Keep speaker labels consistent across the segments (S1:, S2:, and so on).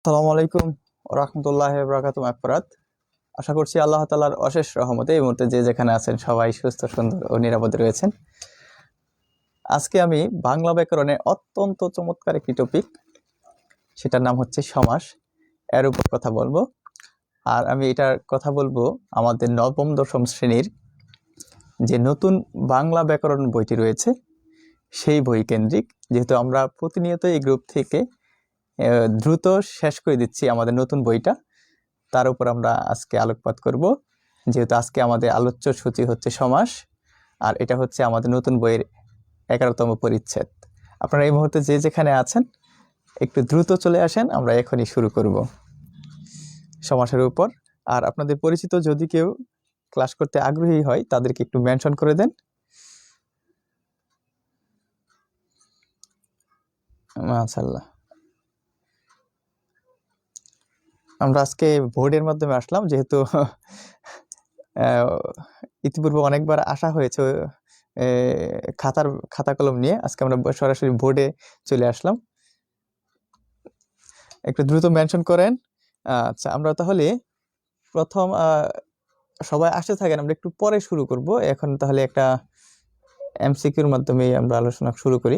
S1: আসসালামু আলাইকুম রাহমাতুল্লাহি ওয়া বারাকাতুহু মাগফিরাত। আশা করছি আল্লাহ তাআলার অশেষ রহমতে এই মুহূর্তে যে যেখানে আছেন সবাই সুস্থ সুন্দর ও নিরাপদে রয়েছেন। আজকে আমি বাংলা ব্যাকরণে অত্যন্ত চমৎকার একটি টপিক, সেটার নাম হচ্ছে সমাস, এর উপর কথা বলবো। আর আমি এটার কথা বলবো আমাদের নবম দশম শ্রেণীর যে নতুন বাংলা ব্যাকরণ বইটি রয়েছে সেই বই কেন্দ্রিক, যেহেতু আমরা প্রতিনিয়ত এই গ্রুপ থেকে দ্রুত শেষ করে দিচ্ছি আমাদের নতুন বইটা, তার উপর আমরা আজকে আলোকপাত করব। যেহেতু আজকে আমাদের আলোচ্য সূচি হচ্ছে সমাস, আর এটা হচ্ছে আমাদের নতুন বইয়ের 11তম পরিচ্ছেদ। আপনারা এই মুহূর্তে যে যেখানে আছেন একটু দ্রুত চলে আসেন, আমরা এখনই শুরু করব সমাসের উপর। আর আপনাদের পরিচিত যদি কেউ ক্লাস করতে আগ্রহী হয় তাদেরকে একটু মেনশন করে দেন। মাশাআল্লাহ, আমরা আজকে বোর্ডের মাধ্যমে আসলাম, যেহেতু ইতিপূর্বে অনেকবার আসা হয়েছে খাতা কলম নিয়ে। আজকে আমরা সরাসরি বোর্ডে চলে আসলাম। একটু দ্রুত মেনশন করেন। আচ্ছা, আমরা তাহলে প্রথম সবাই আসতে থাকেন, আমরা একটু পরে শুরু করব। এখন তাহলে একটা এমসিকিউর মাধ্যমে আমরা আলোচনা শুরু করি।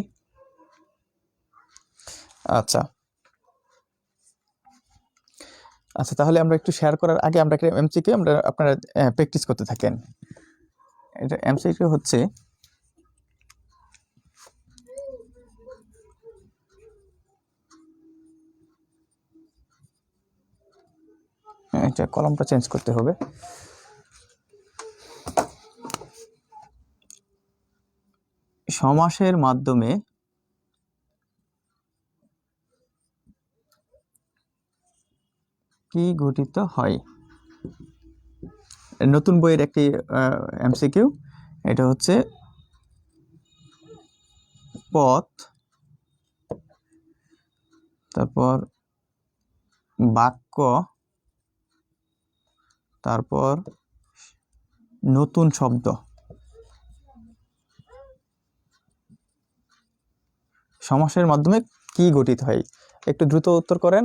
S1: আচ্ছা আচ্ছা, তাহলে আমরা একটু শেয়ার করার আগে আমরা একটা এমসিকিউ আপনারা প্র্যাকটিস করতে থাকেন। এটা এমসিকিউ হচ্ছে, এটা কলমটা চেঞ্জ করতে হবে। সমাসের মাধ্যমে কি গঠিত হয়? নতুন বইয়ের একটি এমসিকিউ। এটা হচ্ছে পথ, তারপর বাক্য, তারপর নতুন শব্দ। সমাসের মাধ্যমে কি গঠিত হয়? একটু দ্রুত উত্তর করেন,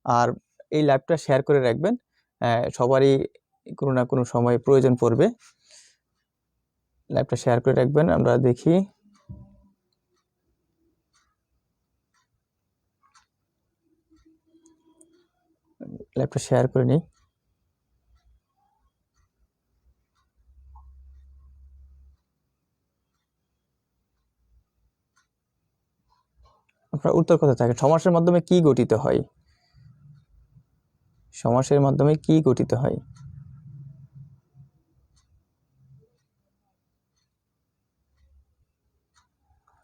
S1: আর এই লাইভটা শেয়ার করে রাখবেন। সবারই কোনো না কোনো সময় প্রয়োজন পড়বে। লাইভটা শেয়ার করে রাখবেন। আমরা দেখি, লাইভটা শেয়ার করে নিই। আপনারা উত্তর করতে থাকেন। সমাসের মাধ্যমে কি গঠিত হয়? সমাসের মাধ্যমে কি গঠিত হয়?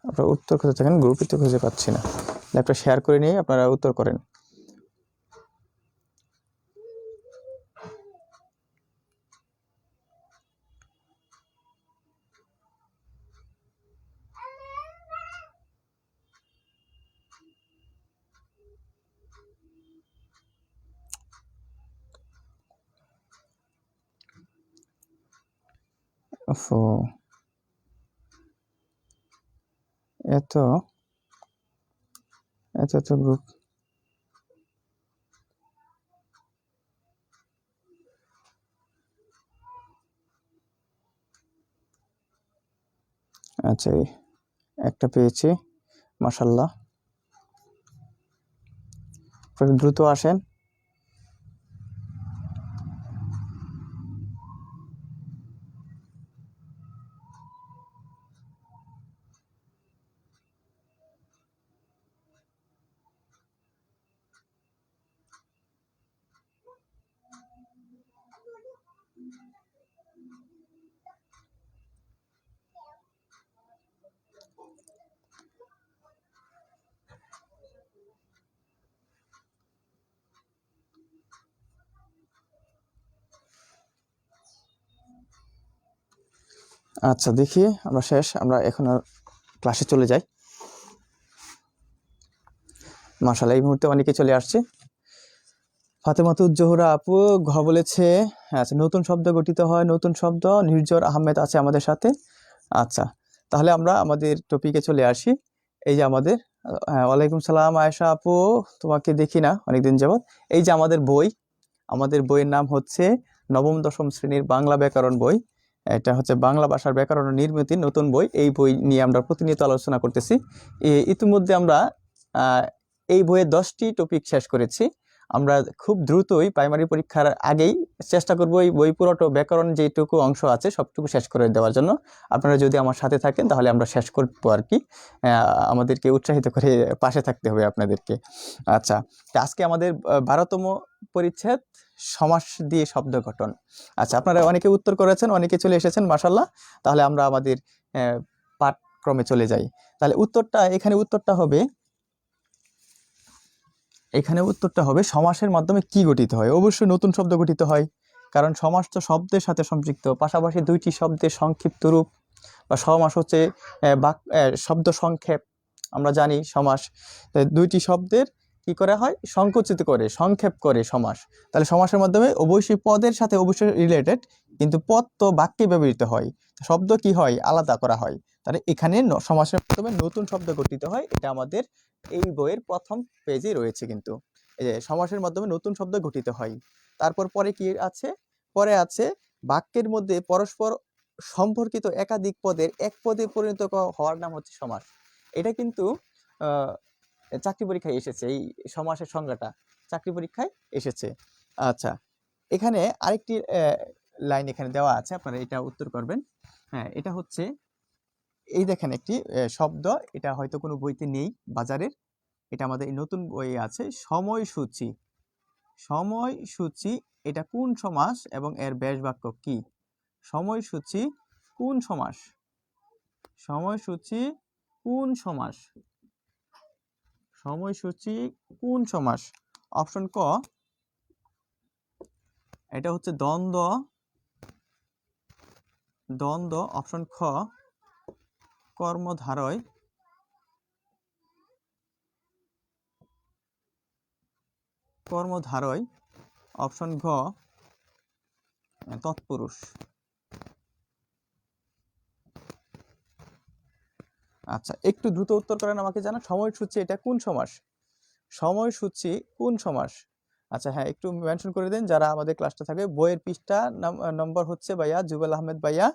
S1: আপনারা উত্তর করতে থাকেন, গ্রুপে তো খুঁজে পাচ্ছি না। লাইভটা শেয়ার করে নিয়ে আপনারা উত্তর করেন। এত এত এত গ্রুপ। আচ্ছা, একটা পেয়েছি, মাশাআল্লাহ। দ্রুত আসেন। আচ্ছা, দেখি আমরা শেষ। আমরা এখন ক্লাসে চলে যাই। মাশাআল্লাহ, এই মুহূর্তে অনেকে চলে আসছে। ফাতেমাতুজ জোহরা আপু ঘ বলেছে। আচ্ছা, নতুন শব্দ গঠিত হয়, নতুন শব্দ। নির্জর আহমেদ আছে আমাদের সাথে। আচ্ছা, তাহলে আমরা আমাদের টপিকে চলে আসি। এই যে আমাদের হ্যাঁ, ওয়ালাইকুম সালাম আয়েশা আপু, তোমাকে দেখি না অনেকদিন যাবত। এই যে আমাদের বই, আমাদের বইয়ের নাম হচ্ছে নবম দশম শ্রেণীর বাংলা ব্যাকরণ বই। এটা হচ্ছে বাংলা ভাষার ব্যাকরণ ও নির্মিতির নতুন বই। এই বই নিয়ে আমরা প্রতিনিয়ত আলোচনা করতেছি। ইতিমধ্যে আমরা আহ, এই বইয়ের 10টি টপিক শেষ করেছি। আমরা খুব দ্রুতই প্রাইমারি পরীক্ষার আগেই চেষ্টা করব এই বই পুরোটা ব্যাকরণ যেটুকু অংশ আছে সবটুকু শেষ করে দেওয়ার জন্য। আপনারা যদি আমার সাথে থাকেন তাহলে আমরা শেষ করবো আর কি। আমাদেরকে উৎসাহিত করে পাশে থাকতে হবে আপনাদেরকে। আচ্ছা, তো আজকে আমাদের 12তম পরিচ্ছেদ, সমাস দিয়ে শব্দ গঠন। আচ্ছা, আপনারা অনেকে উত্তর করেছেন, অনেকে চলে এসেছেন, মাশাআল্লাহ। তাহলে আমরা আমাদের পাঠক্রমে চলে যাই। তাহলে উত্তরটা হবে সমাসের মাধ্যমে কি গঠিত হয়। অবশ্যই নতুন শব্দ গঠিত হয়, কারণ সমাস তো শব্দের সাথে সম্পৃক্ত। পাশাপাশি দুইটি শব্দের সংক্ষিপ্ত রূপ বা সমাস হচ্ছে শব্দ সংক্ষেপ। আমরা জানি সমাস দুইটি শব্দের কি করা হয়, সংকুচিত করে সংক্ষেপ করে সমাস। তাহলে সমাসের মাধ্যমে অবশ্যই পদের সাথে অবশ্যই রিলেটেড, কিন্তু পদ তো বাক্যে ব্যবহৃত হয়, শব্দ কি হয় আলাদা করা হয়। তাহলে এখানে সমাসের মাধ্যমে নতুন শব্দ গঠিত হয়, এটা আমাদের এই বইয়ের প্রথম পেজে রয়েছে। কিন্তু এই যে সমাসের মাধ্যমে নতুন শব্দ গঠিত হয়। তারপর পরে কি আছে, পরে আছে বাক্যের মধ্যে পরস্পর সম্পর্কিত একাধিক পদের এক পদে পরিণত হওয়ার নাম হচ্ছে সমাস। এটা কিন্তু চাকরি পরীক্ষায় এসেছে, এই সমাসের সংজ্ঞাটা চাকরি পরীক্ষায় এসেছে। আচ্ছা, এখানে আরেকটি লাইন এখানে দেওয়া আছে, আপনারা এটা উত্তর করবেন। হ্যাঁ, এটা হচ্ছে এই দেখেন একটি শব্দ, এটা হয়তো কোনো বইতে নেই বাজারের, এটা আমাদের নতুন বই আছে। সময়সূচি, সময়সূচি এটা কোন সমাস এবং এর ব্যাস বাক্য কি? সময়সূচি কোন সমাস? সময়সূচি কোন সমাস? সময়সূচি কোন সমাস? অপশন ক, এটা হচ্ছে দ্বন্দ্ব। দ্বন্দ্ব। অপশন খ, কর্মধারয়। কর্মধারয়। অপশন ঘ, তৎপুরুষ। আচ্ছা, একটু দ্রুত উত্তর করেন আমাকে জানা। সময়সূচি এটা কোন সমাস? সময়সূচি কোন সমাস? আচ্ছা, হ্যাঁ, একটু মেনশন করে দেন যারা আমাদের ক্লাসটা থাকে। বইয়ের পৃষ্ঠা নম্বর হচ্ছে ভাইয়া জুবেল আহমেদ ভাইয়া,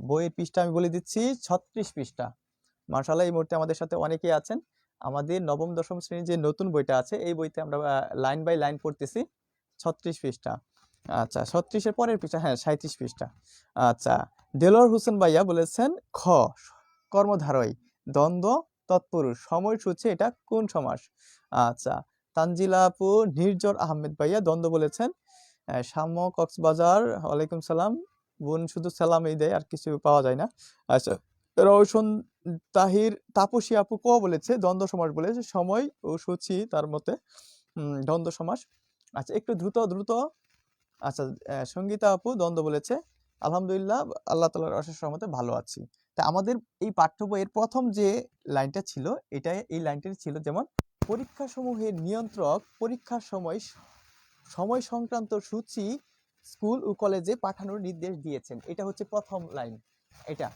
S1: বইয়ের পৃষ্ঠা আমি বলে দিচ্ছি 36 পৃষ্ঠা। মার্শাল্লাহ, এই মুহূর্তে আমাদের সাথে অনেকেই আছেন। আমাদের নবম দশম শ্রেণীর যে নতুন বইটা আছে, এই বইতে আমরা লাইন বাই লাইন পড়তেছি। 36 পৃষ্ঠা। আচ্ছা, 36-এর পরের পৃষ্ঠা, হ্যাঁ 37 পৃষ্ঠা। আচ্ছা, দেলোয়ার হোসেন ভাইয়া বলেছেন খ, কর্মধারয়, দ্বন্দ্ব, তৎপুরুষ, সময়সূচি এটা কোন সমাস? আচ্ছা, তানজিলা আপু, নির্জর আহমেদ ভাইয়া দ্বন্দ্ব বলেছেন। শাম্য কক্সবাজার, ওয়ালাইকুম সালাম। বোন শুধু সালামই দেয়, আর কিছু পাওয়া যায় না। আচ্ছা, রওশন তাহির, তাপসী আপু ক বলেছে, দ্বন্দ্ব সমাস বলেছে, সময় ও সূচি তার মতে দ্বন্দ্ব সমাস। আচ্ছা, একটু দ্রুত দ্রুত। আচ্ছা, সঙ্গীতা আপু দ্বন্দ্ব বলেছে। আলহামদুলিল্লাহ, আল্লাহ তাআলার অশেষ রহমতে ভালো আছি। তা আমাদের এই পাঠ্য বইয়ের প্রথম যে লাইনটা ছিল, এই লাইনটি ছিল যেমন, পরীক্ষা সমূহের নিয়ন্ত্রক পরীক্ষার সময় সময় সংক্রান্ত সূচি স্কুল ও কলেজে পাঠানোর নির্দেশ দিয়েছেন। এটা হচ্ছে প্রথম লাইন। এটা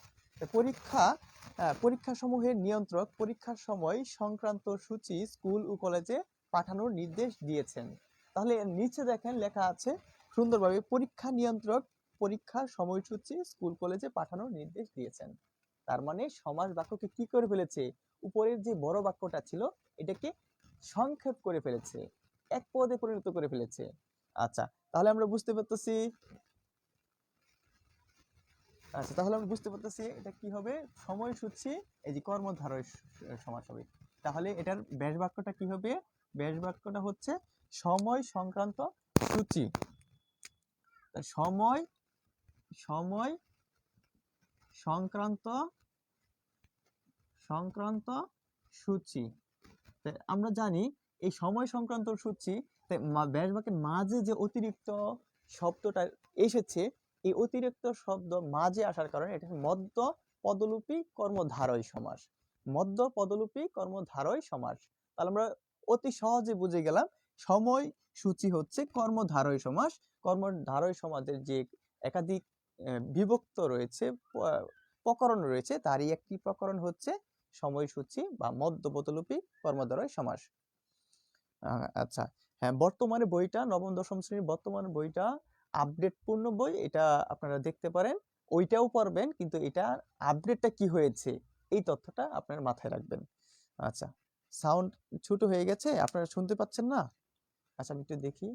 S1: পরীক্ষা সমূহের নিয়ন্ত্রক পরীক্ষার সময় সংক্রান্ত সূচি স্কুল ও কলেজে পাঠানোর নির্দেশ দিয়েছেন। তাহলে নিচে দেখেন লেখা আছে সুন্দরভাবে, পরীক্ষা নিয়ন্ত্রক পরীক্ষার সময়সূচি স্কুল কলেজে পাঠানোর নির্দেশ দিয়েছেন। তার মানে সমাস বাক্যকে কি করে ফেলেছে, উপরের যে বড় বাক্যটা ছিল এটাকে সংক্ষেপ করে ফেলেছে, এক পদে পরিণত করে ফেলেছে। আচ্ছা, তাহলে আমরা বুঝতে পারতেছি। এটা কি হবে, সময়সূচি এই যে কর্মধারয় সমাস হবে। তাহলে এটার ব্যাস বাক্যটা কি হবে? ব্যাস বাক্যটা হচ্ছে সময় সংক্রান্ত সূচি। সময় সময় সংক্রান্ত সংক্রান্ত সূচি। আমরা জানি এই সময় সংক্রান্ত সূচি, ব্যাস বাক্যের মাঝে যে অতিরিক্ত শব্দটা এসেছে, এই অতিরিক্ত শব্দ মাঝে আসার কারণে এটা মধ্য পদলোপী কর্মধারয় সমাস। মধ্য পদলোপী কর্মধারয় সমাস। তাহলে আমরা অতি সহজে বুঝে গেলাম সময় সূচি হচ্ছে কর্মধারয় সমাস। কর্মধারয় সমাজের যে একাধিক বিভক্ত রয়েছে, প্রকরণ রয়েছে, তারই একটি প্রকরণ হচ্ছে সময়সূচি বা মধ্যবর্তী কর্মধারয় সমাস। আচ্ছা, হ্যাঁ, বর্তমানে বইটা নবম দশম শ্রেণীর বর্তমানে বইটা আপডেট পূর্ণ বই, এটা আপনারা দেখতে পারেন, ওইটাও পড়বেন, কিন্তু এটা আপডেটটা কি হয়েছে এই তথ্যটা আপনারা মাথায় রাখবেন। আচ্ছা, সাউন্ড ছোট হয়ে গেছে, আপনারা শুনতে পাচ্ছেন না? আচ্ছা, আমি একটু দেখি।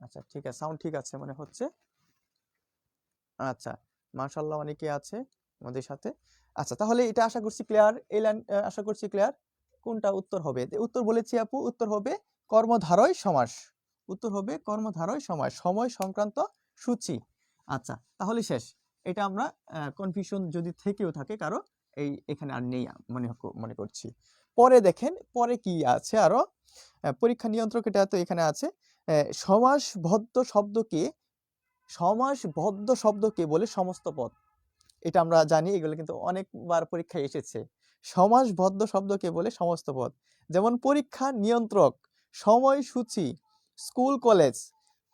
S1: আচ্ছা, ঠিক আছে, সাউন্ড ঠিক আছে মনে হচ্ছে। আচ্ছা, মাশাআল্লাহ, অনেকে আছে আমাদের সাথে। আচ্ছা, তাহলে এটা আশা করছি ক্লিয়ার, এই লাইন আশা করছি ক্লিয়ার। কোনটা উত্তর হবে? উত্তর বলেছি আপু, উত্তর হবে কর্মধারয় সমাস। উত্তর হবে কর্মধারয় সমাস, সময় সংক্রান্ত সূচি। আচ্ছা, তাহলে শেষ। এটা আমরা কনফিউশন যদি থেকেও থাকে কারো, এখানে আর নেই মনে করছি। পরে দেখেন, পরে কি আছে আরো। পরীক্ষা নিয়ন্ত্রক, এটা তো এখানে আছে। সমাসবদ্ধ শব্দকে সমাসবদ্ধ শব্দকে বলে সমস্ত পদ। এটা আমরা জানি, এগুলো কিন্তু অনেকবার পরীক্ষায় এসেছে। সমাসবদ্ধ শব্দকে বলে সমস্ত পদ। যেমন পরীক্ষা নিয়ন্ত্রক, সময়সূচি, স্কুল কলেজ।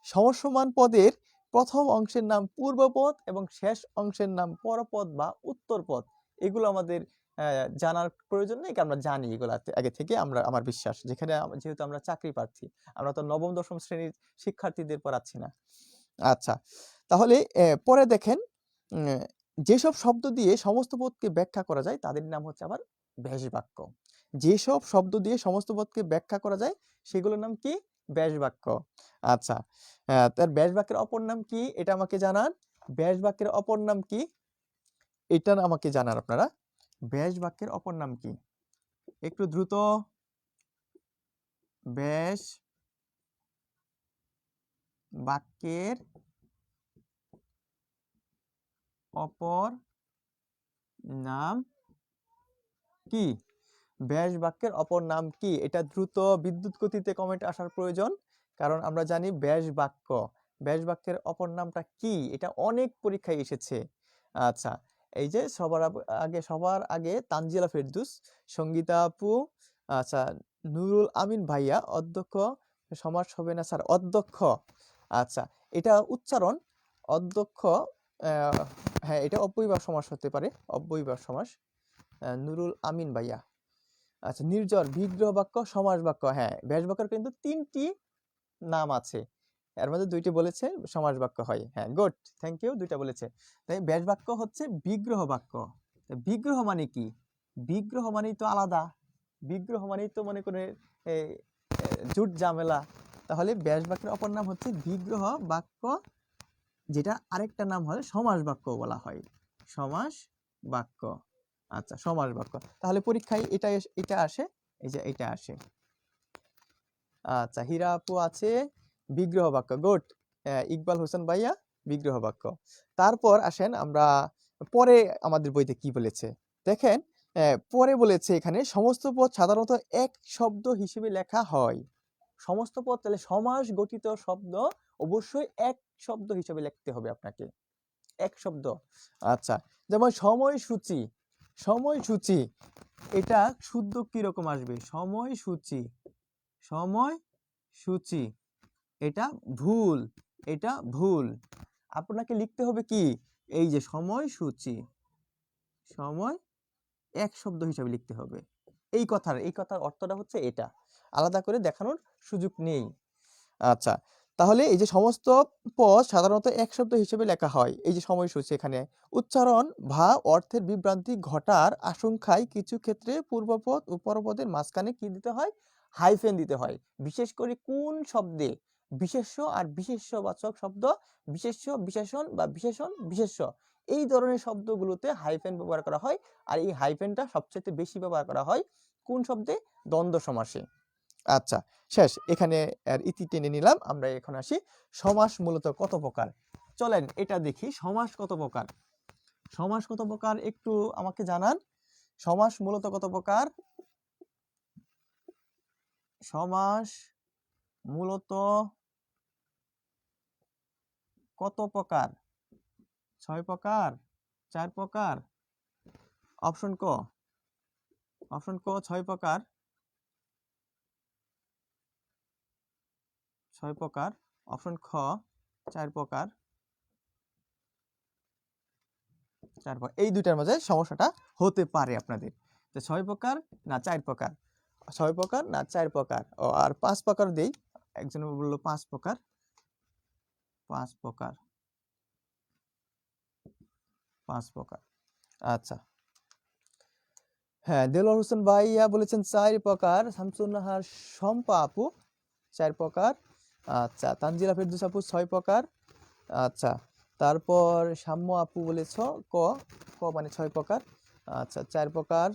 S1: সমসমান পদের প্রথম অংশের নাম পূর্বপদ এবং শেষ অংশের নাম পরপদ বা উত্তরপদ। এগুলো আমাদের জানার প্রয়োজন নেই, আমরা জানি এগুলো আগে থেকে। আমার বিশ্বাস, যেহেতু আমরা চাকরি প্রার্থী, আমরা তো নবম দশম শ্রেণীর শিক্ষার্থীদের পড়াচ্ছি না। আচ্ছা, তাহলে পরে দেখেন, যেসব শব্দ দিয়ে সমস্ত পদকে ব্যাখ্যা করা যায় তাদের নাম হচ্ছে আবার ব্যাস বাক্য। যেসব শব্দ দিয়ে সমস্ত পদকে ব্যাখ্যা করা যায় সেগুলোর নাম কি? ব্যাস বাক্য। আচ্ছা, তার ব্যাস বাক্যের অপর নাম কি এটা আমাকে জানান। ব্যাস বাক্যের অপর নাম কি এটা আমাকে জানান আপনারা। ব্যাস বাক্যের অপর নাম কি? একটু দ্রুত। ব্যাস বাক্যের অপর নাম কি? ব্যাস বাক্যের অপর নাম কি? এটা দ্রুত বিদ্যুৎ গতিতে কমেন্ট আসার প্রয়োজন, কারণ আমরা জানি ব্যাস বাক্য। ব্যাস বাক্যের অপর নামটা কি? এটা অনেক পরীক্ষায় এসেছে। আচ্ছা, এই যে সবার আগে তানজিলা ফেরদৌস, সঙ্গীতা আপু, আচ্ছা, নুরুল আমিন ভাইয়া, অধ্যক্ষ। সমাস হবে না স্যার, অধ্যক্ষ। আচ্ছা, এটা উচ্চারণ অধ্যক্ষ। হ্যাঁ, এটা অব্যয়ভাব সমাস হতে পারে, অব্যয়ভাব সমাস। নুরুল আমিন ভাইয়া। আচ্ছা, নির্জর, বিগ্রহ বাক্য, সমাস বাক্য। হ্যাঁ, ব্যাস বাক্যের কিন্তু 3টি নাম আছে, এর মধ্যে 2টি বলেছে সমাস বাক্য হয়। হ্যাঁ, গুড, থ্যাংক ইউ, 2টা বলেছে। তাই ব্যাস বাক্য হচ্ছে বিগ্রহ বাক্য। বিগ্রহ মানে কি? বিগ্রহ মানেই তো আলাদা, বিগ্রহ মানেই তো মনে করে জুট ঝামেলা। তাহলে ব্যাস বাক্যের অপর নাম হচ্ছে বিগ্রহ বাক্য, যেটা আরেকটা নাম হয় সমাস বাক্য বলা হয়, সমাস বাক্য। আচ্ছা, সমাস বাক্য। তাহলে পরীক্ষায় এটা আসে, এই যে এটা আসে। আচ্ছা, হীরা আপু আছে বিগ্রহ বাক্য, গুড। ইকবাল হোসেন ভাইয়া বিগ্রহ বাক্য। তারপর আসেন আমরা পরে আমাদের বইতে কি বলেছে দেখেন। পরে বলেছে এখানে সমস্ত পদ সাধারণত এক শব্দ হিসেবে লেখা হয়। সমস্ত পদ, তাহলে সমাস গঠিত শব্দ অবশ্যই এক শব্দ হিসেবে লিখতে হবে আপনাকে, এক শব্দ। আচ্ছা, যেমন সময়সূচি, সময়সূচি এটা শুদ্ধ কিরকম আসবে? সময়সূচি, সময়সূচি, এটা ভুল, এটা ভুল। আপনাকে লিখতে হবে কি? এই যে সময়সূচি, সময় এক শব্দ হিসাবে লিখতে হবে। এই কথার অর্থটা হচ্ছে এটা, আলাদা করে দেখানোর সুযোগ নেই। আচ্ছা, তাহলে এই যে সমস্ত পদ সাধারণত এক শব্দ হিসেবে লেখা হয়, এই যে সময়সূচি, এখানে উচ্চারণ বা অর্থের বিভ্রান্তি ঘটার আশঙ্কায় কিছু ক্ষেত্রে পূর্বপদ ও পরপদের মাঝখানে কি দিতে হয়? হাইফেন দিতে হয়। বিশেষ করে কোন শব্দে? বিশেষ্য আর বিশেষ্যবাচক শব্দ, বিশেষ্য বিশেষণ বা বিশেষণ বিশেষ্য, এই ধরনের শব্দগুলোতে হাইফেন ব্যবহার করা হয়। আর এই হাইফেনটা সবচেয়ে বেশি ব্যবহার করা হয় কোন শব্দে? দ্বন্দ্ব সমাসে। আচ্ছা, শেষ, এখানে আর ইতি টেনে নিলাম। আমরা এখন আসি সমাস মূলত কত প্রকার। চলেন এটা দেখি, সমাস কত প্রকার। সমাস কত প্রকার একটু আমাকে জানান। সমাস মূলত কত প্রকার? সমাস মূলত কত প্রকার? 6 প্রকার, 4 প্রকার? অপশন ক, অপশন ক 6 প্রকার, 6 প্রকার। অপশন খ 4 প্রকার, 4 প্রকার, এই দুইটার মাঝে সমস্যাটা হতে পারে আপনাদের। তো 6 প্রকার না 4 প্রকার, 6 প্রকার না 4 প্রকার, ও আর 5 প্রকার দেই। একজন বললো 5 প্রকার, 5 প্রকার, 5 প্রকার। আচ্ছা, হ্যাঁ, দেলোয়ার হোসেন ভাইয়া বলেছেন 4 প্রকার। শামসুন নাহার শম্পা আপু 4 প্রকার। আচ্ছা, তানজিলা ফেরদৌস আপু 6 প্রকার। আচ্ছা, তারপর সাম্য আপু বলেছ ক, ক মানে 6 প্রকার। আচ্ছা, 4 প্রকার।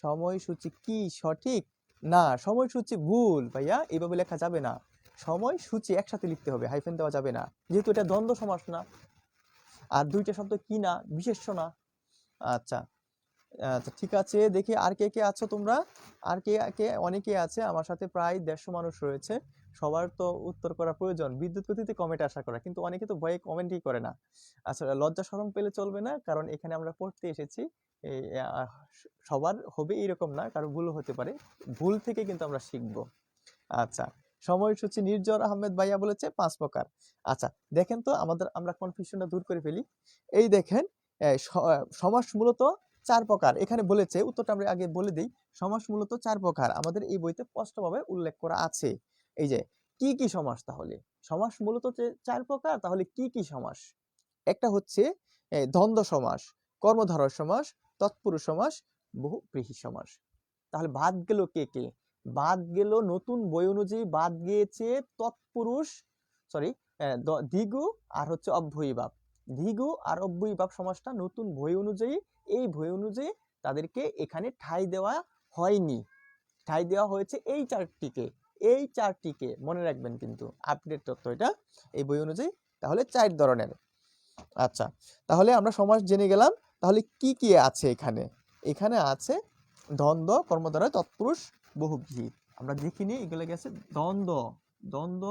S1: সময়সূচি কি সঠিক? না, সময়সূচি ভুল ভাইয়া, এইভাবে লেখা যাবে না। সময়সূচি একসাথে লিখতে হবে, হাইফেন দেওয়া যাবে না, যেহেতু এটা দ্বন্দ্ব সমাস না, আর দুইটা শব্দ কি না, বিশেষ্য না। আচ্ছা, আচ্ছা ঠিক আছে, দেখি আর কে কে আছো তোমরা, আর কে কে, অনেকে আছে আমার সাথে, প্রায় 150 মানুষ রয়েছে। সবার তো উত্তর করা প্রয়োজন, বিদ্যুৎ গতিতে কমেন্ট আশা করা, কিন্তু অনেকে তো ভয়ে কমেন্টই করে না। আচ্ছা, লজ্জা শরম পেলে চলবে না, কারণ এখানে আমরা পড়তে এসেছি। এই সবার হবে এরকম না, কারো ভুল হতে পারে, ভুল থেকে কিন্তু আমরা শিখবো। আচ্ছা, সময়সূচি নির্জর আহমেদ ভাইয়া বলেছে 5 প্রকার। আচ্ছা, দেখেন তো আমরা কনফিউশনটা দূর করে ফেলি। এই দেখেন, সমাস মূলত 4 প্রকার এখানে বলেছে, উত্তরটা আমরা আগে বলে দিই। সমাস মূলত 4 প্রকার আমাদের এই বইতে স্পষ্টভাবে উল্লেখ করা আছে। এই যে কি কি সমাস, তাহলে সমাস মূলত 4 প্রকার, তাহলে কি কি সমাস? একটা হচ্ছে দ্বন্দ্ব সমাস, কর্মধারয় সমাস, তৎপুরুষ সমাস, বহুব্রীহি সমাস। তাহলে বাদ গেল কে কে? বাদ গেল, নতুন বই অনুযায়ী বাদ গিয়েছে তৎপুরুষ, সরি, দ্বিগু আর হচ্ছে অব্যয়ীভাব। দ্বিগু আর অব্যয়ীভাব সমাসটা নতুন বই অনুযায়ী, এই বই অনুযায়ী তাদেরকে এখানে ঠাঁই দেওয়া হয়নি, ঠাঁই দেওয়া হয়েছে এই চারটিকে, এই চারটিকে মনে রাখবেন, কিন্তু আপডেট তথ্য এটা এই বই অনুযায়ী। তাহলে 4 ধরনের। আচ্ছা, তাহলে আমরা সমাস জেনে গেলাম। তাহলে কি কি আছে এখানে? এখানে আছে দ্বন্দ্ব, কর্মধারয়, তৎপুরুষ, বহুব্রীহি। আমরা দেখিনি, এগুলো গেছে দ্বন্দ্ব, দ্বন্দ্ব,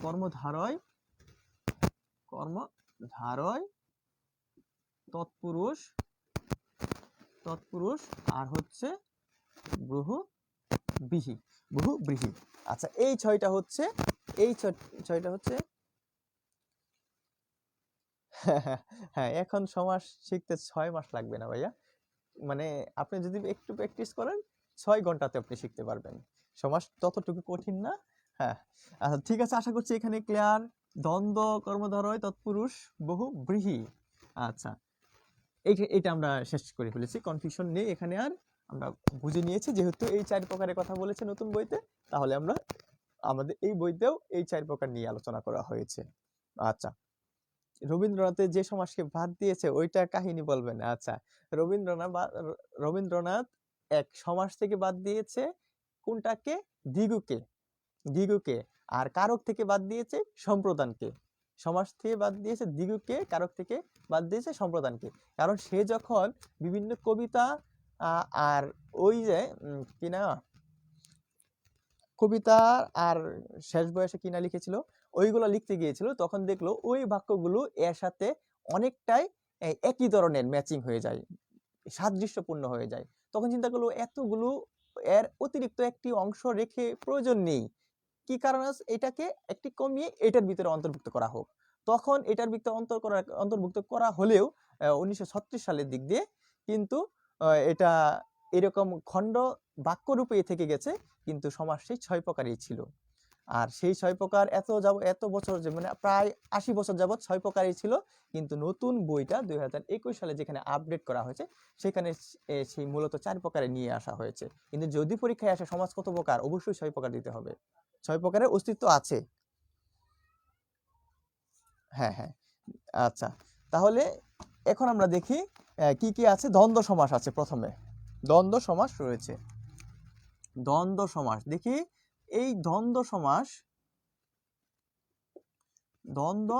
S1: কর্মধারয়, কর্মধারয়, তৎপুরুষ, তৎপুরুষ, আর হচ্ছে বহুব্রীহি, বহুব্রীহি। আচ্ছা, এই 6টা হচ্ছে, এই 6টা হচ্ছে হ্যাঁ, এখন সমাস শিখতে 6 মাস লাগবে না ভাইয়া, মানে আপনি যদি একটু প্র্যাকটিস করেন 6 ঘন্টাতে আপনি শিখতে পারবেন। সমাস ততটুকু কঠিন না। হ্যাঁ, আচ্ছা ঠিক আছে, আশা করছি এখানে ক্লিয়ার। দ্বন্দ্ব, কর্মধারয়, তৎপুরুষ, বহুব্রীহি। আচ্ছা, এটা আমরা শেষ করে ফেলেছি, কনফিউশন নেই এখানে আর, আমরা বুঝে নিয়েছি, যেহেতু এই 4 প্রকারের কথা বলেছে নতুন বইতে, তাহলে আমরা আমাদের এই বইতেও এই 4 প্রকার নিয়ে আলোচনা করা হয়েছে। আচ্ছা, রবীন্দ্রনাথের যে সমাসকে বাদ দিয়েছে ওইটা কাহিনী বলবেন। আচ্ছা, রবীন্দ্রনাথ এক সমাস থেকে বাদ দিয়েছে কোনটাকে? দ্বিগুকে, দ্বিগুকে। আর কারক থেকে বাদ দিয়েছে সম্প্রদানকে। সমাস থেকে বাদ দিয়েছে দ্বিগুকে, কারক থেকে বাদ দিয়েছে সম্প্রদানকে। কারণ সে যখন বিভিন্ন কবিতা আর ওই যে কিনা কবিতা আর শেষ বয়সে কিনা লিখেছিল, ওইগুলো লিখতে গিয়েছিল, তখন দেখলো ওই বাক্যগুলো এর সাথে অনেকটাই একই ধরনের ম্যাচিং হয়ে যায়, সাদৃশ্যপূর্ণ হয়ে যায়। তখন চিন্তা করলো এতগুলো, এর অতিরিক্ত একটি অংশ রেখে প্রয়োজন নেই, কি কারণ আছে, এটাকে একটি কমিয়ে এটার ভিতরে অন্তর্ভুক্ত করা হোক। তখন এটার ভিতরে অন্তর্ভুক্ত করা হলেও 1936 সালের দিক দিয়ে কিন্তু এটা এরকম খণ্ড বাক্য রূপে থেকে গেছে, কিন্তু সমাস সেই 6 প্রকারই ছিল। আর সেই 6 প্রকার এত বছর, যে মানে প্রায় 80 বছর যাবত 6 প্রকারই ছিল, কিন্তু নতুন বইটা 2021 সালে যেখানে আপডেট করা হয়েছে, সেখানে সেই মূলত 4 প্রকারে নিয়ে আসা হয়েছে। কিন্তু যদি পরীক্ষায় আসে সমাজ কত প্রকার, অবশ্যই 6 প্রকার দিতে হবে, 6 প্রকারের অস্তিত্ব আছে। হ্যাঁ হ্যাঁ, আচ্ছা, তাহলে এখন আমরা দেখি কি কি আছে। দ্বন্দ্ব সমাস আছে, প্রথমে দ্বন্দ্ব সমাস রয়েছে। দ্বন্দ্ব সমাস দেখি, এই দ্বন্দ্ব সমাস, দ্বন্দ্ব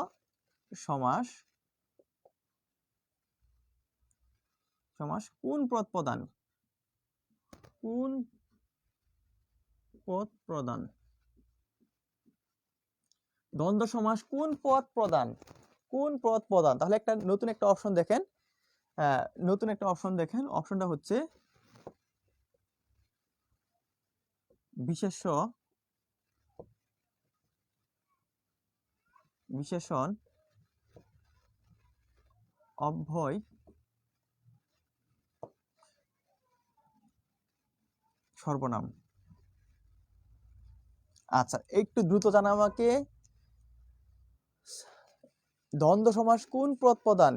S1: সমাস, সমাস কোন পদ প্রধান, কোন পদ প্রধান? দ্বন্দ্ব সমাস কোন পদ প্রধান, কোন পদ প্রধান? তাহলে একটা নতুন একটা অপশন দেখেন, নতুন একটা অপশন দেখেন, অপশনটা হচ্ছে বিশেষ্য, বিশেষণ, অব্যয় সর্বনাম। আচ্ছা, একটু দ্রুত জানা আমাকে, দ্বন্দ্ব সমাস কোন পদ প্রধান?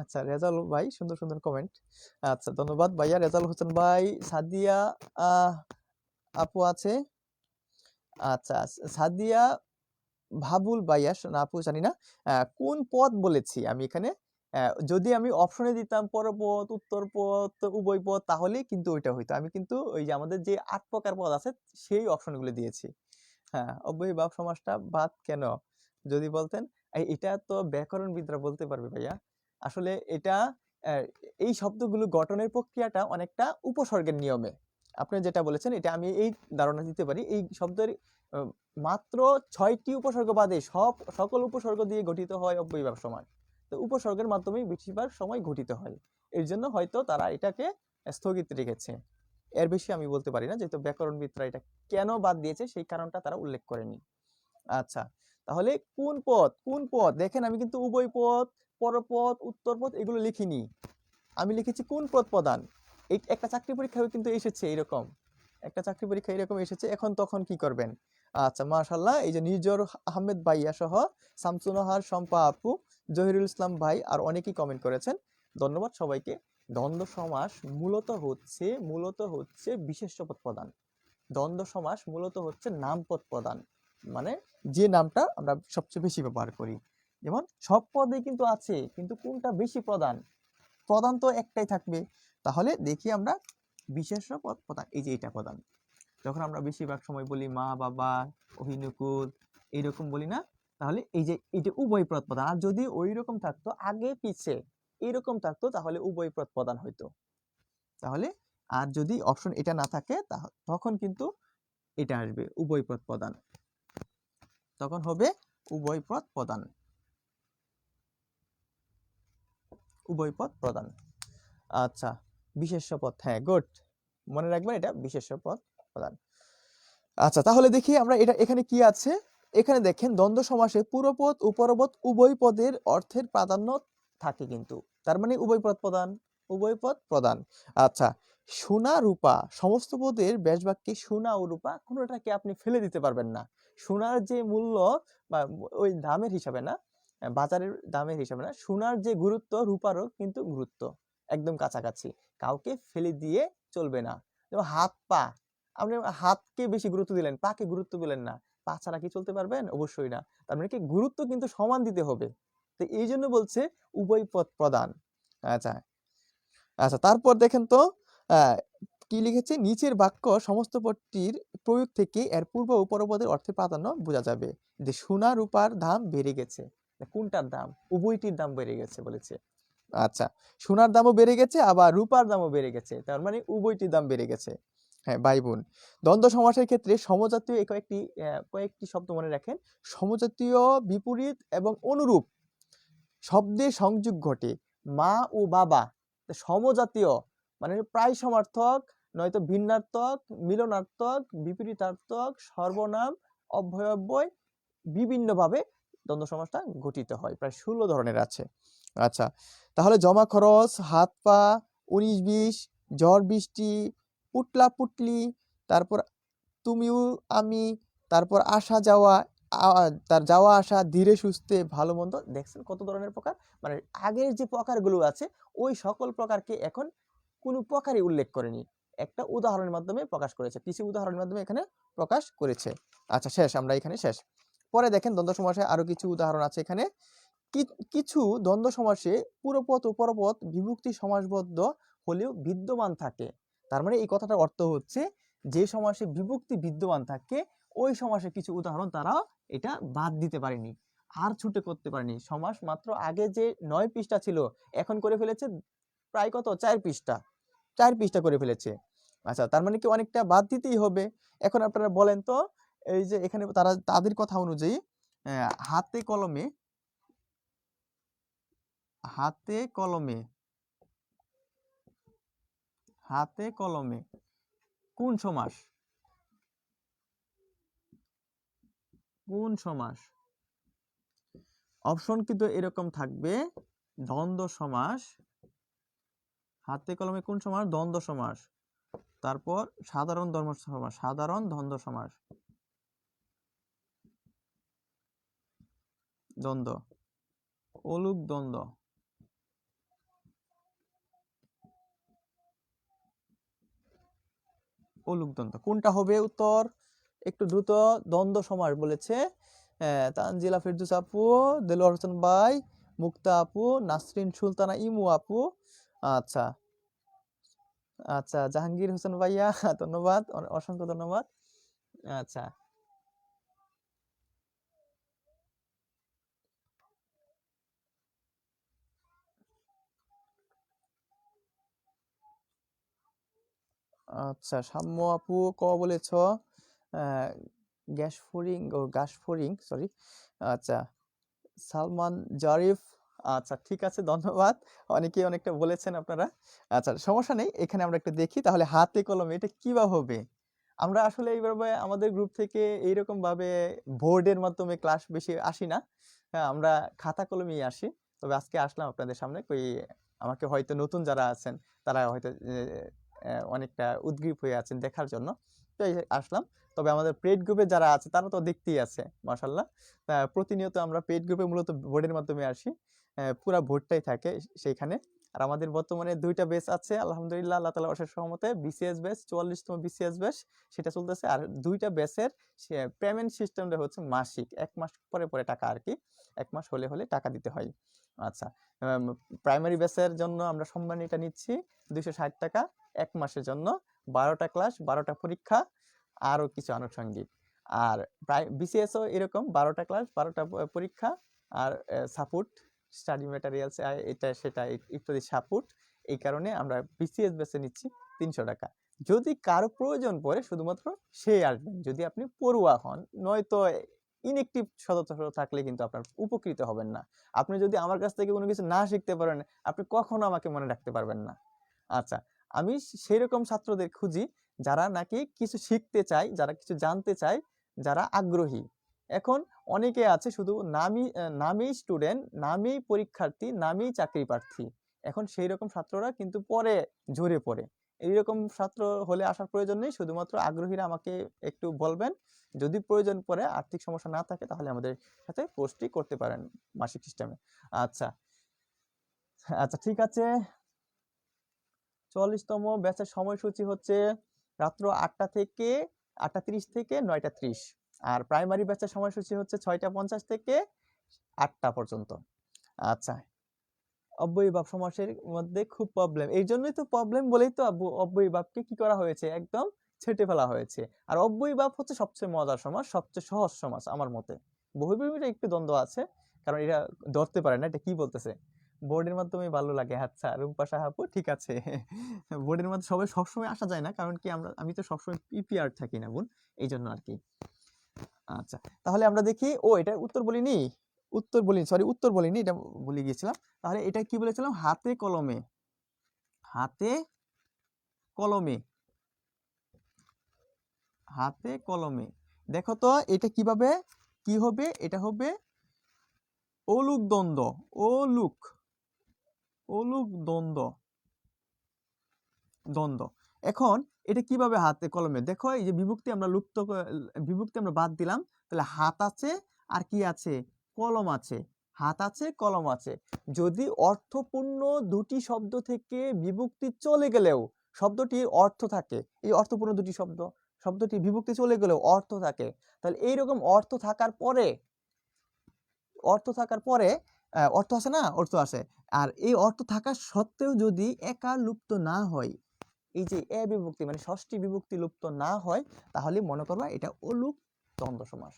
S1: আচ্ছা, রেজাল ভাই সুন্দর সুন্দর কমেন্ট। আচ্ছা, ধন্যবাদ ভাইয়া। রেজাল হোসেন ভাই, সাদিয়া আপু আছে। আচ্ছা, সাদিয়া ভাবুল ভাইয়া না আপু জানি না। কোন পদ বলেছি আমি এখানে? যদি আমি অপশনে দিতাম পরপদ, উত্তর পদ, উভয় পদ, তাহলে কিন্তু ওইটা হইতো। আমি কিন্তু ওই যে আমাদের যে ৮ প্রকার পদ আছে সেই অপশনগুলো দিয়েছি। হ্যাঁ, অব্যয়ীভাব সমাসটা বাদ কেন যদি বলতেন? এটা তো ব্যাকরণবিদরা বলতে পারবে ভাইয়া। আসলে এটা আহ, এই শব্দগুলো গঠনের প্রক্রিয়াটা অনেকটা উপসর্গের নিয়মে। আপনি যেটা বলেছেন এটা আমি এই ধারণা দিতে পারি। এই শব্দের আহ, মাত্র ৬টি উপসর্গ বাদে সকল উপসর্গ দিয়ে গঠিত হয় অব্যয়ীভাব সমাস। তো উপসর্গের মাধ্যমেই বেশিরভাগ সময় গঠিত হয়। এর জন্য হয়তো তারা এটাকে স্থগিত রেখেছে। এর বেশি আমি বলতে পারি না, যেহেতু ব্যাকরণবিদরা এটা কেন বাদ দিয়েছে সেই কারণটা তারা উল্লেখ করেনি। আচ্ছা, তাহলে কোন পদ দেখেন, আমি কিন্তু উভয় পদ, পরপদ, উত্তরপদ এগুলো লিখিনি। আমি লিখেছি কোন পদ প্রধান। এই একটা চাকরি পরীক্ষায় কিন্তু এসেছে এরকম, একটা চাকরি পরীক্ষা এরকম এসেছে। এখন তখন কি করবেন? আচ্ছা, মাশাআল্লাহ, এই যে নিজর আহমেদ ভাইয়া সহ শামসুনাহার, শম্পা আপু, জহিরুল ইসলাম ভাই আর অনেকেই কমেন্ট করেছেন। ধন্যবাদ সবাইকে। দ্বন্দ্ব সমাস মূলত হচ্ছে বিশেষ্য পদ প্রধান। দ্বন্দ্ব সমাস মূলত হচ্ছে নামপদ প্রধান, মানে যে নামটা আমরা সবচেয়ে বেশি ব্যবহার করি। যেমন সব পদে কিন্তু আছে, কিন্তু কোনটা বেশি প্রধান? প্রধান তো একটাই থাকবে। তাহলে দেখি আমরা বিশেষ্য পদ প্রধান, এই যে এটা প্রধান। যখন আমরা বেশিরভাগ সময় বলি মা, বাবা, অভিনুকুল এইরকম বলি না, তাহলে এই যে এটা উভয় পদ প্রধান। আর যদি ওই রকম থাকতো আগে পিছে এরকম থাকতো তাহলে উভয় পদ প্রধান হইতো। তাহলে আর যদি অপশন এটা না থাকে তখন কিন্তু এটা আসবে উভয় পদ প্রধান, তখন হবে উভয় পদ প্রধান, উভয় পদ প্রধান। আচ্ছা, বিশেষ্য পদ, হ্যাঁ গুড, মনে রাখবেন এটা বিশেষ্য পদ প্রধান। আচ্ছা, তাহলে দেখি আমরা এটা এখানে কি আছে। এখানে দেখেন দ্বন্দ্ব সমাসে পূর্বপদ উপরপদ উভয় পদের অর্থের প্রাধান্য থাকে কিন্তু, তার মানে উভয় পদ প্রধান, উভয় পদ প্রধান। আচ্ছা, সোনা রূপা সমস্ত পদের ব্যাস বাক্যে সোনা ও রূপা কোনোটাকে আপনি ফেলে দিতে পারবেন না। সোনার যে মূল্য বা ওই দামের হিসাবে না, বাজারের দামের হিসাবে না, সোনার যে গুরুত্ব রূপারও কিন্তু গুরুত্ব একদম কাছাকাছি, কাউকে ফেলে দিয়ে চলবে না। যেমন হাত পা, আপনি হাতকে বেশি গুরুত্ব দিলেন, পাকে গুরুত্ব দিলেন না, পা ছাড়া কি চলতে পারবেন? অবশ্যই না। তার মানে কি গুরুত্ব কিন্তু সমান দিতে হবে। তো এই জন্য বলছে উভয় পদ প্রধান। আচ্ছা, আচ্ছা, তারপর দেখেন তো আহ কি লিখেছে, নিচের বাক্য সমস্ত পদটির প্রয়োগ থেকে এর পূর্ব ও পরপদের অর্থের প্রাধান্য বোঝা যাবে। যে সোনা রূপার দাম বেড়ে গেছে, কোনটার দাম? উভয়টির দাম বেড়ে গেছে বলেছে। আচ্ছা, সোনার দামও বেড়ে গেছে আবার রূপার দামও বেড়ে গেছে, তার মানে উভয়টির দাম বেড়ে গেছে। হ্যাঁ ভাই বোন, দ্বন্দ্ব সমাসের ক্ষেত্রে সমজাতীয় কয়েকটি শব্দ মনে রাখেন। সমজাতীয়, বিপরীত এবং অনুরূপ শব্দের সংযোগ ঘটে। মা ও বাবা সমজাতীয়, মানে প্রায় সমার্থক, নয়তো ভিন্নার্থক, মিলনার্থক, বিপরীতার্থক, সর্বনাম, অব্যয় বিভিন্নভাবে দ্বন্দ্ব সমাসটা গঠিত হয়, প্রায় 16 ধরনের আছে। আচ্ছা, তাহলে জমা খরচ, হাত পা, 19-20, ঝড় বৃষ্টি, পুটলা পুটলি, তারপর তুমিও আমি, তারপর আসা যাওয়া, তার যাওয়া আসা, ধীরে সুস্থে, ভালো মন্দ, দেখছেন কত ধরনের প্রকার। মানে আগের যে প্রকারগুলো আছে ওই সকল প্রকারকে এখন কোনো প্রকারই উল্লেখ করেনি, একটা উদাহরণের মাধ্যমে প্রকাশ করেছে, কিছু উদাহরণের মাধ্যমে এখানে প্রকাশ করেছে। আচ্ছা, শেষ, আমরা এখানে শেষ। পরে দেখেন দ্বন্দ্ব সমাসে আরো কিছু উদাহরণ আছে এখানে। কিছু দ্বন্দ্ব সমাসে পুরোপদ ও পরপদ বিভক্তি সমাসবদ্ধ হলেও বিদ্যমান থাকে। তার মানে এই কথাটার অর্থ হচ্ছে যে সমাসে বিভক্তি বিদ্যমান থাকে ওই সমাসে কিছু উদাহরণ তারা এটা বাদ দিতে পারেনি, আর ছুটে করতে পারেনি। সমাস মাত্র আগে যে 9 পৃষ্ঠা ছিল এখন করে ফেলেছে প্রায় কত, 4 পৃষ্ঠা, 4 পৃষ্ঠা করে ফেলেছে। আচ্ছা, তার মানে কি অনেকটা বাদ দিতেই হবে। এখন আপনারা বলেন তো, এই যে এখানে তারা তাদের কথা অনুযায়ী হাতে কলমে, হাতে কলমে, হাতে কলমে কোন সমাস? কোন সমাস? অপশন কিন্তু এরকম থাকবে, দ্বন্দ্ব সমাস, হাতে কলমে কোন সমাস, দ্বন্দ্ব সমাস, তারপর সাধারণ দ্বন্দ্ব সমাস, সাধারণ দ্বন্দ্ব সমাস, দ্বন্দ্ব, অলুক দ্বন্দ্ব, অলুক দ্বন্দ্ব কোনটা হবে উত্তর? একটু দ্রুত। দ্বন্দ্ব সমাস বলেছে তানজিলা ফেরদৌস আপু, দেলোয়ার হোসেন ভাই, মুক্তা আপু, নাসরিন সুলতানা ইমু আপু। আচ্ছা আচ্ছা, জাহাঙ্গীর হোসেন ভাইয়া ধন্যবাদ, অসংখ্য ধন্যবাদ। আচ্ছা আচ্ছা, সাম্য আপু ক বলেছ, গ্যাস ফোরিং ও গাস ফোরিং, সরি। আচ্ছা, সালমান জারিফ। আচ্ছা ঠিক আছে, ধন্যবাদ। অনেকেই অনেকটা বলেছেন আপনারা। আচ্ছা সমস্যা নেই, এখানে আমরা একটু দেখি তাহলে হাতে কলমে এটা কিভাবে হবে। আমরা আসলে এইভাবে আমাদের গ্রুপ থেকে এইরকম ভাবে বোর্ডের মাধ্যমে ক্লাস বেশি আসি না। হ্যাঁ, আমরা খাতা কলমেই আসি। তবে আজকে আসলাম আপনাদের সামনে, কই আমাকে হয়তো নতুন যারা আছেন তারা হয়তো অনেকটা উদগ্রীব হয়ে আছেন দেখার জন্য, তো এই আসলাম। তবে আমাদের পেইড গ্রুপে যারা আছে তারা তো দেখতেই আছে মাশাআল্লাহ। প্রতিনিয়ত আমরা পেইড গ্রুপে মূলত বোর্ডের মাধ্যমে আসি, পুরা ভোটটাই থাকে সেইখানে। আর আমাদের বর্তমানে 2টা ব্যাচ আছে আলহামদুলিল্লাহ, আল্লাহ তাআলার অশেষ রহমতে। বিসিএস ব্যাচ 44তম বিসিএস ব্যাচ সেটা চলতেছে। আর 2টা ব্যাচের পেমেন্ট সিস্টেমটা হচ্ছে মাসিক, 1 মাস পরে পরে টাকা আর কি, 1 মাস হলে হলে টাকা দিতে হয়। আচ্ছা, প্রাইমারি ব্যাচের জন্য আমরা সম্মানীটা নিচ্ছি 260 টাকা 1 মাসের জন্য, 12টা ক্লাস, 12টা পরীক্ষা, আরো কিছু আনুষঙ্গিক। আর বিসিএসও এরকম 12টা ক্লাস, 12টা পরীক্ষা, আর সাপোর্ট, স্টাডি ম্যাটেরিয়ালস, এটা সেটা ইত্যাদি সাপোর্ট। এই কারণে আমরা বিসিএস বেছে নিচ্ছি 300 টাকা। যদি কারো প্রয়োজন পড়ে শুধুমাত্র সে আসবেন, যদি আপনি পড়ুয়া হন, নয়তো ইনএক্টিভ সদস্য থাকলে কিন্তু আপনার উপকৃত হবেন না। আপনি যদি আমার কাছ থেকে কোনো কিছু না শিখতে পারেন, আপনি কখনো আমাকে মনে রাখতে পারবেন না। আচ্ছা, আমি সেই রকম ছাত্রদের খুঁজি যারা নাকি কিছু শিখতে চায়, যারা কিছু জানতে চায়, যারা আগ্রহী। এখন অনেকে আছে শুধু নামেই স্টুডেন্ট, নামেই পরীক্ষার্থী, নামেই চাকরি প্রার্থী। এখন সেই রকম ছাত্ররা কিন্তু পরে ঝরে পড়ে। এইরকম ছাত্র হলে আসার প্রয়োজন নেই, শুধুমাত্র আগ্রহীরা আমাকে একটু বলবেন। যদি প্রয়োজন পড়ে, আর্থিক সমস্যা না থাকে, তাহলে আমাদের সাথে কোর্সটি করতে পারেন মাসিক সিস্টেমে। আচ্ছা আচ্ছা ঠিক আছে। 44তম ব্যাচের সময়সূচি হচ্ছে রাত্র 8টা থেকে 9টা 30। আর প্রাইমারি ব্যাচের সময়সূচি হচ্ছে 6টা 50 থেকে 8টা পর্যন্ত। আচ্ছা, অব্যয়ীভাব সমাসের মধ্যে খুব প্রবলেম, এই জন্যই তো প্রবলেম বলেই তো অব্যয়ীভাবকে কি করা হয়েছে, একদম ছেটে ফেলা হয়েছে। আর অব্যয়ীভাব হচ্ছে সবচেয়ে মজার সমাস, সবচেয়ে সহজ সমাস আমার মতে। বহুব্রীহিটা একটু দ্বন্দ্ব আছে, কারণ এরা ধরতে পারে না এটা কি বলতেছে। বোর্ডের মাধ্যমে ভালো লাগে। আচ্ছা রুম্পা সাহাপু, ঠিক আছে। বোর্ডের মধ্যে সবাই সবসময় আসা যায় না, কারণ কি আমি তো সবসময় পিপিআর থাকি না বোন, এই জন্য আর কি। আচ্ছা, তাহলে আমরা দেখি। ও এটা উত্তর বলিনি, উত্তর বলিনি, এটা ভুলে গিয়েছিলাম। তাহলে এটা কি বলেছিলাম, হাতে কলমে, হাতে কলমে, হাতে কলমে। দেখো তো এটা কিভাবে কি হবে, এটা হবে অলুক দ্বন্দ্ব, অলুক, অলুক দ্বন্দ্ব, দ্বন্দ্ব। এখন এটা কিভাবে হাতে কলমে, দেখো এই যে বিভক্তি আমরা বিভক্তি আমরা বাদ দিলাম, তাহলে হাত আছে আর কি আছে, কলম আছে। হাত আছে, কলম আছে। যদি অর্থপূর্ণ দুটি শব্দ থেকে বিভক্তি চলে গেলেও শব্দটির অর্থ থাকে, এই অর্থপূর্ণ দুটি শব্দটি বিভক্তি চলে গেলেও অর্থ থাকে, তাহলে এইরকম অর্থ থাকার পরে, অর্থ আছে না, অর্থ আছে, আর এই অর্থ থাকা সত্ত্বেও যদি একার লুপ্ত না হয়, এই যে এ বিভক্তি মানে ষষ্ঠী বিভক্তি লুপ্ত না হয়, তাহলে মনে করবা এটা অলুক দ্বন্দ্ব সমাস।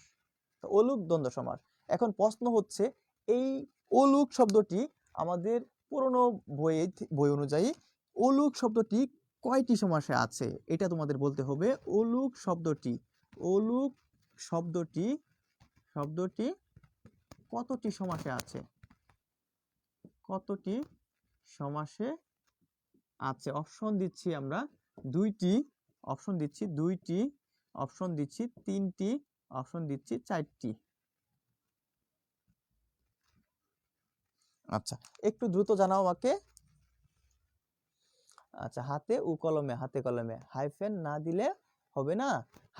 S1: তো অলুক দ্বন্দ্ব সমাস। এখন প্রশ্ন হচ্ছে, এই অলুক শব্দটি আমাদের পুরনো বই অনুযায়ী অলুক শব্দটি কয়টি সমাসে আছে, এটা তোমাদের বলতে হবে। অলুক শব্দটি, অলুক শব্দটি শব্দটি কতটি সমাসে আছে, কতটি সমাসে আছে। অপশন দিচ্ছি আমরা 2টি, অপশন দিচ্ছি 2টি, অপশন দিচ্ছি 3টি, অপশন দিচ্ছি 4টি। আচ্ছা, একটু দ্রুত জানাও আমাকে। আচ্ছা, হাতে ও কলমে, হাতে কলমে হাইফেন না দিলে হবে না।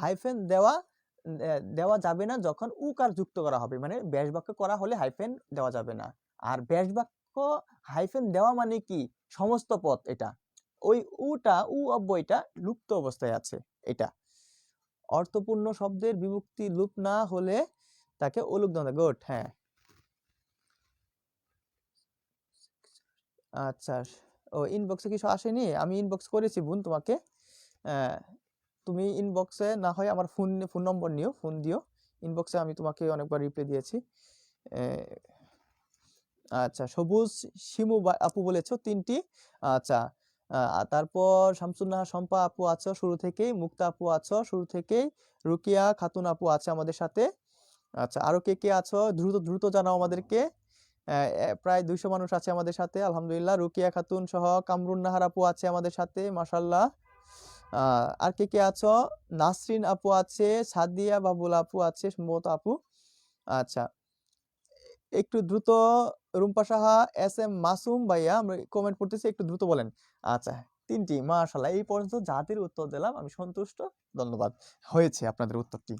S1: হাইফেন দেওয়া যাবে না যখন উকার যুক্ত করা হবে, মানে ব্যাস বাক্য করা হলে হাইফেন দেওয়া যাবে না। আর ব্যাস বাক্য হাইফেন দেওয়া মানে কি, সমস্ত পদ, এটা ওই উ অব্যয়টা লুপ্ত অবস্থায় আছে। এটা অর্থপূর্ণ শব্দের বিভক্তি লুপ না হলে তাকে অলুক দ্বন্দ্ব। গুড, হ্যাঁ। আচ্ছা, ও ইনবক্সে কিছু আসেনি, আমি ইনবক্স করেছি বোন তোমাকে। তুমি ইনবক্সে না হয় আমার ফোন নম্বর নিও, ফোন দিও। ইনবক্সে আমি তোমাকে অনেকবার রিপ্লাই দিয়েছি। আচ্ছা, সবুজ শিমু আপু বলেছো 3টি। আচ্ছা, তারপর শামসুন্নাহার শম্পা আপু আছো শুরু থেকেই, মুক্তা আপু আছো শুরু থেকেই, রুকিয়া খাতুন আপু আছে আমাদের সাথে। আচ্ছা, আরো কে কে আছো দ্রুত দ্রুত জানাও আমাদেরকে। প্রায় 200 মানুষ আছে আমাদের সাথে, আলহামদুলিল্লাহ। রুকিয়া খাতুন সহ কামরুন নাহার আপু আছে আমাদের সাথে, মাশাআল্লাহ। আর কে কে আছো? নাসরিন আপু আছে, সাদিয়া বাবুল আপু আছে, সম্ভবত আপু। আচ্ছা, একটু দ্রুত। রুম্পা সাহা, এস এম মাসুম ভাইয়া, আমরা কমেন্ট করতেছি, একটু দ্রুত বলেন। আচ্ছা, 3টি, মাশাআল্লাহ। এই পর্যন্ত যাদের উত্তর দিলাম আমি সন্তুষ্ট, ধন্যবাদ। হয়েছে আপনাদের উত্তরটি।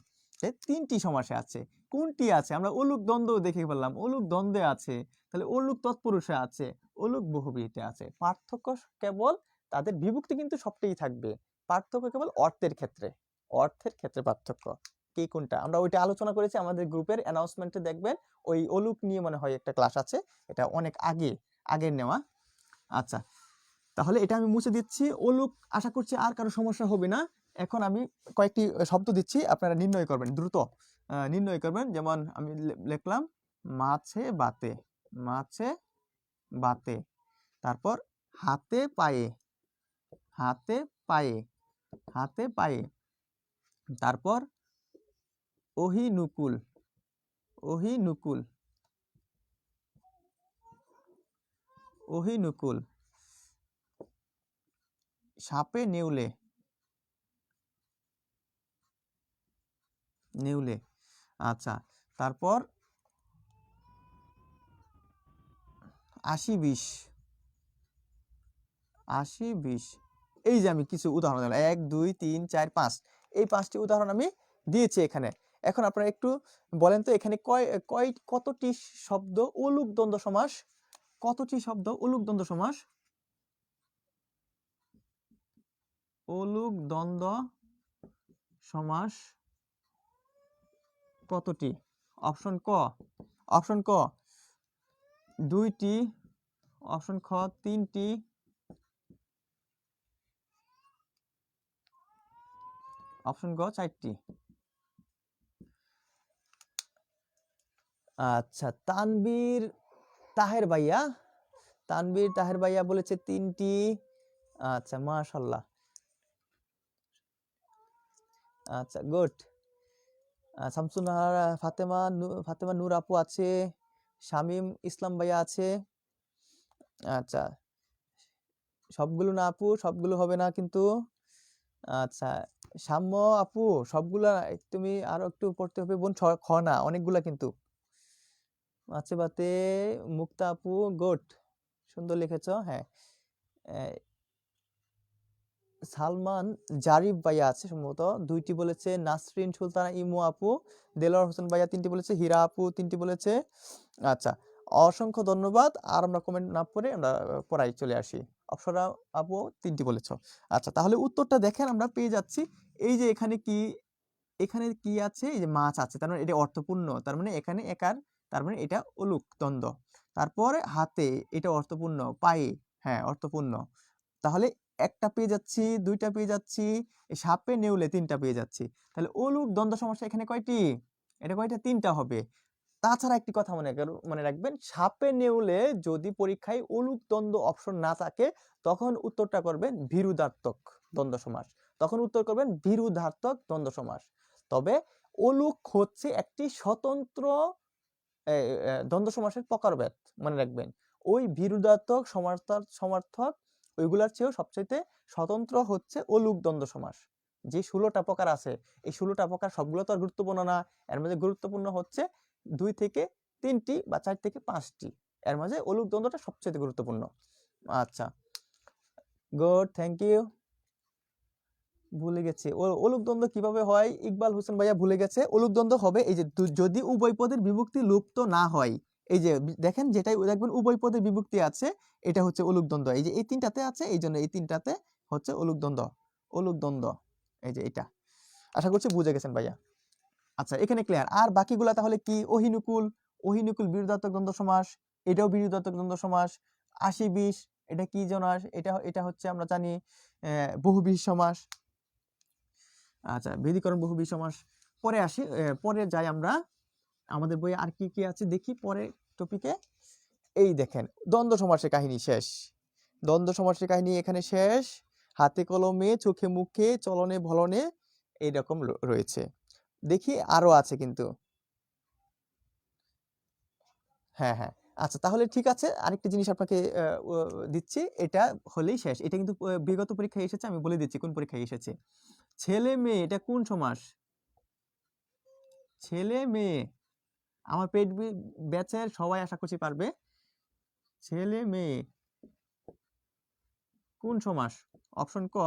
S1: 3টি সমাসে আছে। কোনটি আছে? আমরা অলুক দ্বন্দ্ব দেখে ফেললাম, অলুক দ্বন্দ্বে আছে, তাহলে অলুক তৎপুরুষে আছে, অলুক বহুব্রীহিতে আছে। পার্থক্য কেবল তাদের বিভক্তি কিন্তু সবটাই থাকবে, পার্থক্য কেবল অর্থের ক্ষেত্রে, অর্থের ক্ষেত্রে পার্থক্য। কি কোনটা আমরা ওইটা আলোচনা করেছি আমাদের গ্রুপের অ্যানাউন্সমেন্টে, দেখবেন ওই অলুক নিয়ে মনে হয় একটা ক্লাস আছে, এটা অনেক আগের নেওয়া। আচ্ছা, তাহলে এটা আমি মুছে দিচ্ছি। অলুক আশা করছি আর কারো সমস্যা হবে না। এখন আমি কয়েকটি শব্দ দিচ্ছি, আপনারা নির্ণয় করবেন, দ্রুত নির্ণয় করবেন। যেমন আমি লিখলাম মাছে বাতে, মাছে বাতে। তারপর হাতে পায়ে, হাতে পায়ে, হাতে পায়ে। তারপর অহিনুকুল, অহিনুকুল, অহিনুকুল। সাপে নেউলে, নেউলে। আচ্ছা, তারপর 80-20, 80-20। এই যে আমি কিছু উদাহরণ দিলাম, 1 2 3 4 5, এই 5টি উদাহরণ আমি দিয়েছি এখানে। এখন আপনারা একটু বলেন তো এখানে কতটি শব্দ অলুক দ্বন্দ্ব সমাস, কতটি শব্দ অলুক দ্বন্দ্ব সমাস, অলুক দ্বন্দ্ব সমাস কতটি? অপশন ক, অপশন ক 2টি, অপশন খ 3টি, অপশন গ 4টি। আচ্ছা, তানবীর তাহের ভাইয়া, তানবীর তাহের ভাইয়া বলেছে 3টি। আচ্ছা, মাশাআল্লাহ। আচ্ছা, গুড। শামসুন্নাহার, ফাতেমা নূর আপু আছে, শামীম ইসলাম ভাইয়া আছে। আচ্ছা, সবগুলো না আপু, সবগুলো হবে না কিন্তু। আচ্ছা, সাম্য আপু, সবগুলা তুমি আরো একটু পড়তে হবে বোন, খ না, অনেকগুলা কিন্তু। মাছে বাতে, মুক্তা আপু, গুড, সুন্দর লিখেছো, হ্যাঁ। সালমান জারিফ ভাইয়া আছে সম্ভবত 2টি বলেছে, নাসরিন সুলতানা ইমু আপু, দেলোয়ার হোসেন ভাইয়া 3টি বলেছে, হীরা আপু 3টি বলেছে। আচ্ছা, অসংখ্য ধন্যবাদ। আর আমরা কমেন্ট না পড়ে আমরা পড়াই চলে আসি। অপসরা আপু 3টি বলেছো। আচ্ছা, তাহলে উত্তরটা দেখেন আমরা পেয়ে যাচ্ছি। এই যে এখানে কি, এখানে কি আছে, এই যে মাছ আছে, তার মানে এটা অর্থপূর্ণ, তার মানে এখানে একার, তার মানে এটা অলুক দ্বন্দ্ব। তারপরে হাতে, এটা অর্থপূর্ণ, পায়ে, হ্যাঁ অর্থপূর্ণ। তাহলে একটা পেয়ে যাচ্ছি, 2টা পেয়ে যাচ্ছি, সাপে নেউলে 3টা পেয়ে যাচ্ছি। তাহলে অলুক দ্বন্দ্ব সমস্যা এখানে কয়টি? এটা কয়টা? 3টা হবে। তাছাড়া একটি কথা মনে রাখবেন, সাপে নেউলে যদি পরীক্ষায় অলুক দ্বন্দ্ব অপশন না থাকে তখন উত্তরটা করবেন বিরুদ্ধার্থক দ্বন্দ্ব সমাস, তখন উত্তর করবেন বিরুদ্ধার্থক দ্বন্দ্ব সমাস। তবে অলুক হচ্ছে একটি স্বতন্ত্র দ্বন্দ্ব সমাসের প্রকারভেদ, মনে রাখবেন। ওই বিরুদ্ধার্থক সমার্থক ওইগুলার চেয়েও সবচেয়ে স্বতন্ত্র হচ্ছে অলুক দ্বন্দ্ব সমাস। যে 16টা প্রকার আছে, এই 16টা প্রকার সবগুলো তো আর গুরুত্বপূর্ণ না, এর মধ্যে গুরুত্বপূর্ণ হচ্ছে 2 থেকে 3টি বা 4 থেকে 5টি। এর মাঝে অলুক দ্বন্দ্বটা সবচেয়ে গুরুত্বপূর্ণ। আচ্ছা, গুড, থ্যাংক ইউ। ভুলে গেছি অলুক দ্বন্দ্ব কিভাবে হয়, ইকবাল হোসেন ভাইয়া ভুলে গেছে। অলুক দ্বন্দ্ব হবে এই যে যদি উভয় পদের বিভক্তি লুপ্ত না হয়, এই যে দেখেন যেটাই দেখবেন উভয় পদের বিভক্তি আছে এটা হচ্ছে অলুক দ্বন্দ্ব। এই যে এই তিনটাতে আছে, এই জন্য এই তিনটাতে হচ্ছে অলুক দ্বন্দ্ব। অলুক দ্বন্দ্ব এই যে এটা, আশা করছি বুঝে গেছেন ভাইয়া। আচ্ছা, এখানে ক্লিয়ার। আর বাকিগুলা তাহলে কি? অহিনুকুল, অহিনুকুল বিরুদ্ধাত্মক দ্বন্দ্ব সমাস, এটাও বিরুদ্ধাত্মক দ্বন্দ্ব সমাস। 80-20 এটা কি জনাস? এটা এটা হচ্ছে আমরা জানি বহুব্রীহি সমাস। আচ্ছা, বিধিকরণ বহুব্রীহি সমাস পরে আসি, পরে যাই আমরা আমাদের বইয়ে আর কি কি আছে দেখি পরে টপিকে। এই দেখেন দ্বন্দ্ব সমাসের কাহিনী শেষ, দ্বন্দ্ব সমাসের কাহিনী এখানে শেষ। হাতে কলমে, চোখে মুখে, চলনে বলনে এইরকম রয়েছে। দেখি আরো আছে কিন্তু। হ্যাঁ হ্যাঁ, আচ্ছা তাহলে ঠিক আছে, আরেকটা জিনিস আপনাকে দিচ্ছি, এটা হলেই শেষ। এটা কিন্তু বিগত পরীক্ষায় এসেছে, আমি বলে দিচ্ছি কোন পরীক্ষায় এসেছে। ছেলে মেয়ে এটা কোন সমাস? ছেলে মেয়ে, আমার পেট ব্যাচের সবাই আশা করছি পারবে। ছেলে মেয়ে কোন সমাস? অপশন ক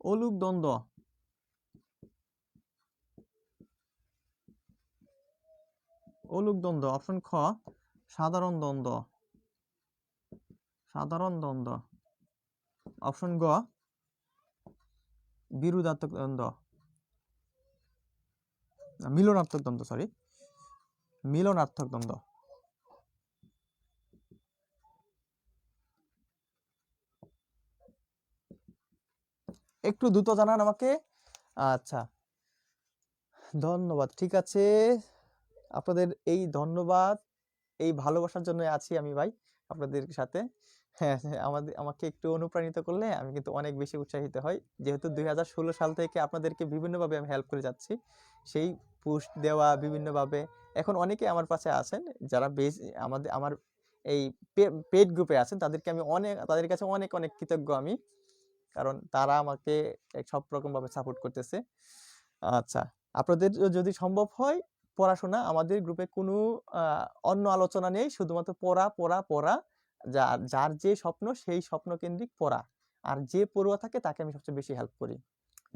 S1: অলুক দ্বন্দ্ব, অলুক দ্বন্দ্ব। অপশন খ সাধারণ দ্বন্দ্ব, সাধারণ দ্বন্দ্ব। অপশন গ বিরুদ্ধাত্মক দ্বন্দ্ব, মিলনার্থক দ্বন্দ্ব, সরি মিলনার্থক দ্বন্দ্ব। একটু দ্রুত জানান আমাকে। আচ্ছা, ধন্যবাদ। ঠিক আছে, আপনাদের এই ধন্যবাদ, এই ভালোবাসার জন্য আছি আমি ভাই আপনাদের সাথে। হ্যাঁ হ্যাঁ, আমাকে একটু অনুপ্রাণিত করলে আমি কিন্তু অনেক বেশি উৎসাহিত হই, যেহেতু 2016 সাল থেকে আপনাদেরকে বিভিন্নভাবে আমি হেল্প করে যাচ্ছি। সেই পোস্ট দেওয়া বিভিন্নভাবে, এখন অনেকে আমার পাশে আছেন যারা আমার এই পেড গ্রুপে আছেন, তাদেরকে আমি তাদের কাছে অনেক অনেক কৃতজ্ঞ আমি, কারণ তারা আমাকে সব রকম ভাবে সাপোর্ট করতেছে। আচ্ছা, আপনাদের যদি সম্ভব হয় পড়াশোনা, আমাদের গ্রুপে কোনো অন্য আলোচনা নেই, শুধুমাত্র পড়া পড়া পড়া। যার যে স্বপ্ন সেই স্বপ্ন কেন্দ্রিক পড়া। আর যে পড়ুয়া থাকে তাকে আমি সবচেয়ে বেশি হেল্প করি,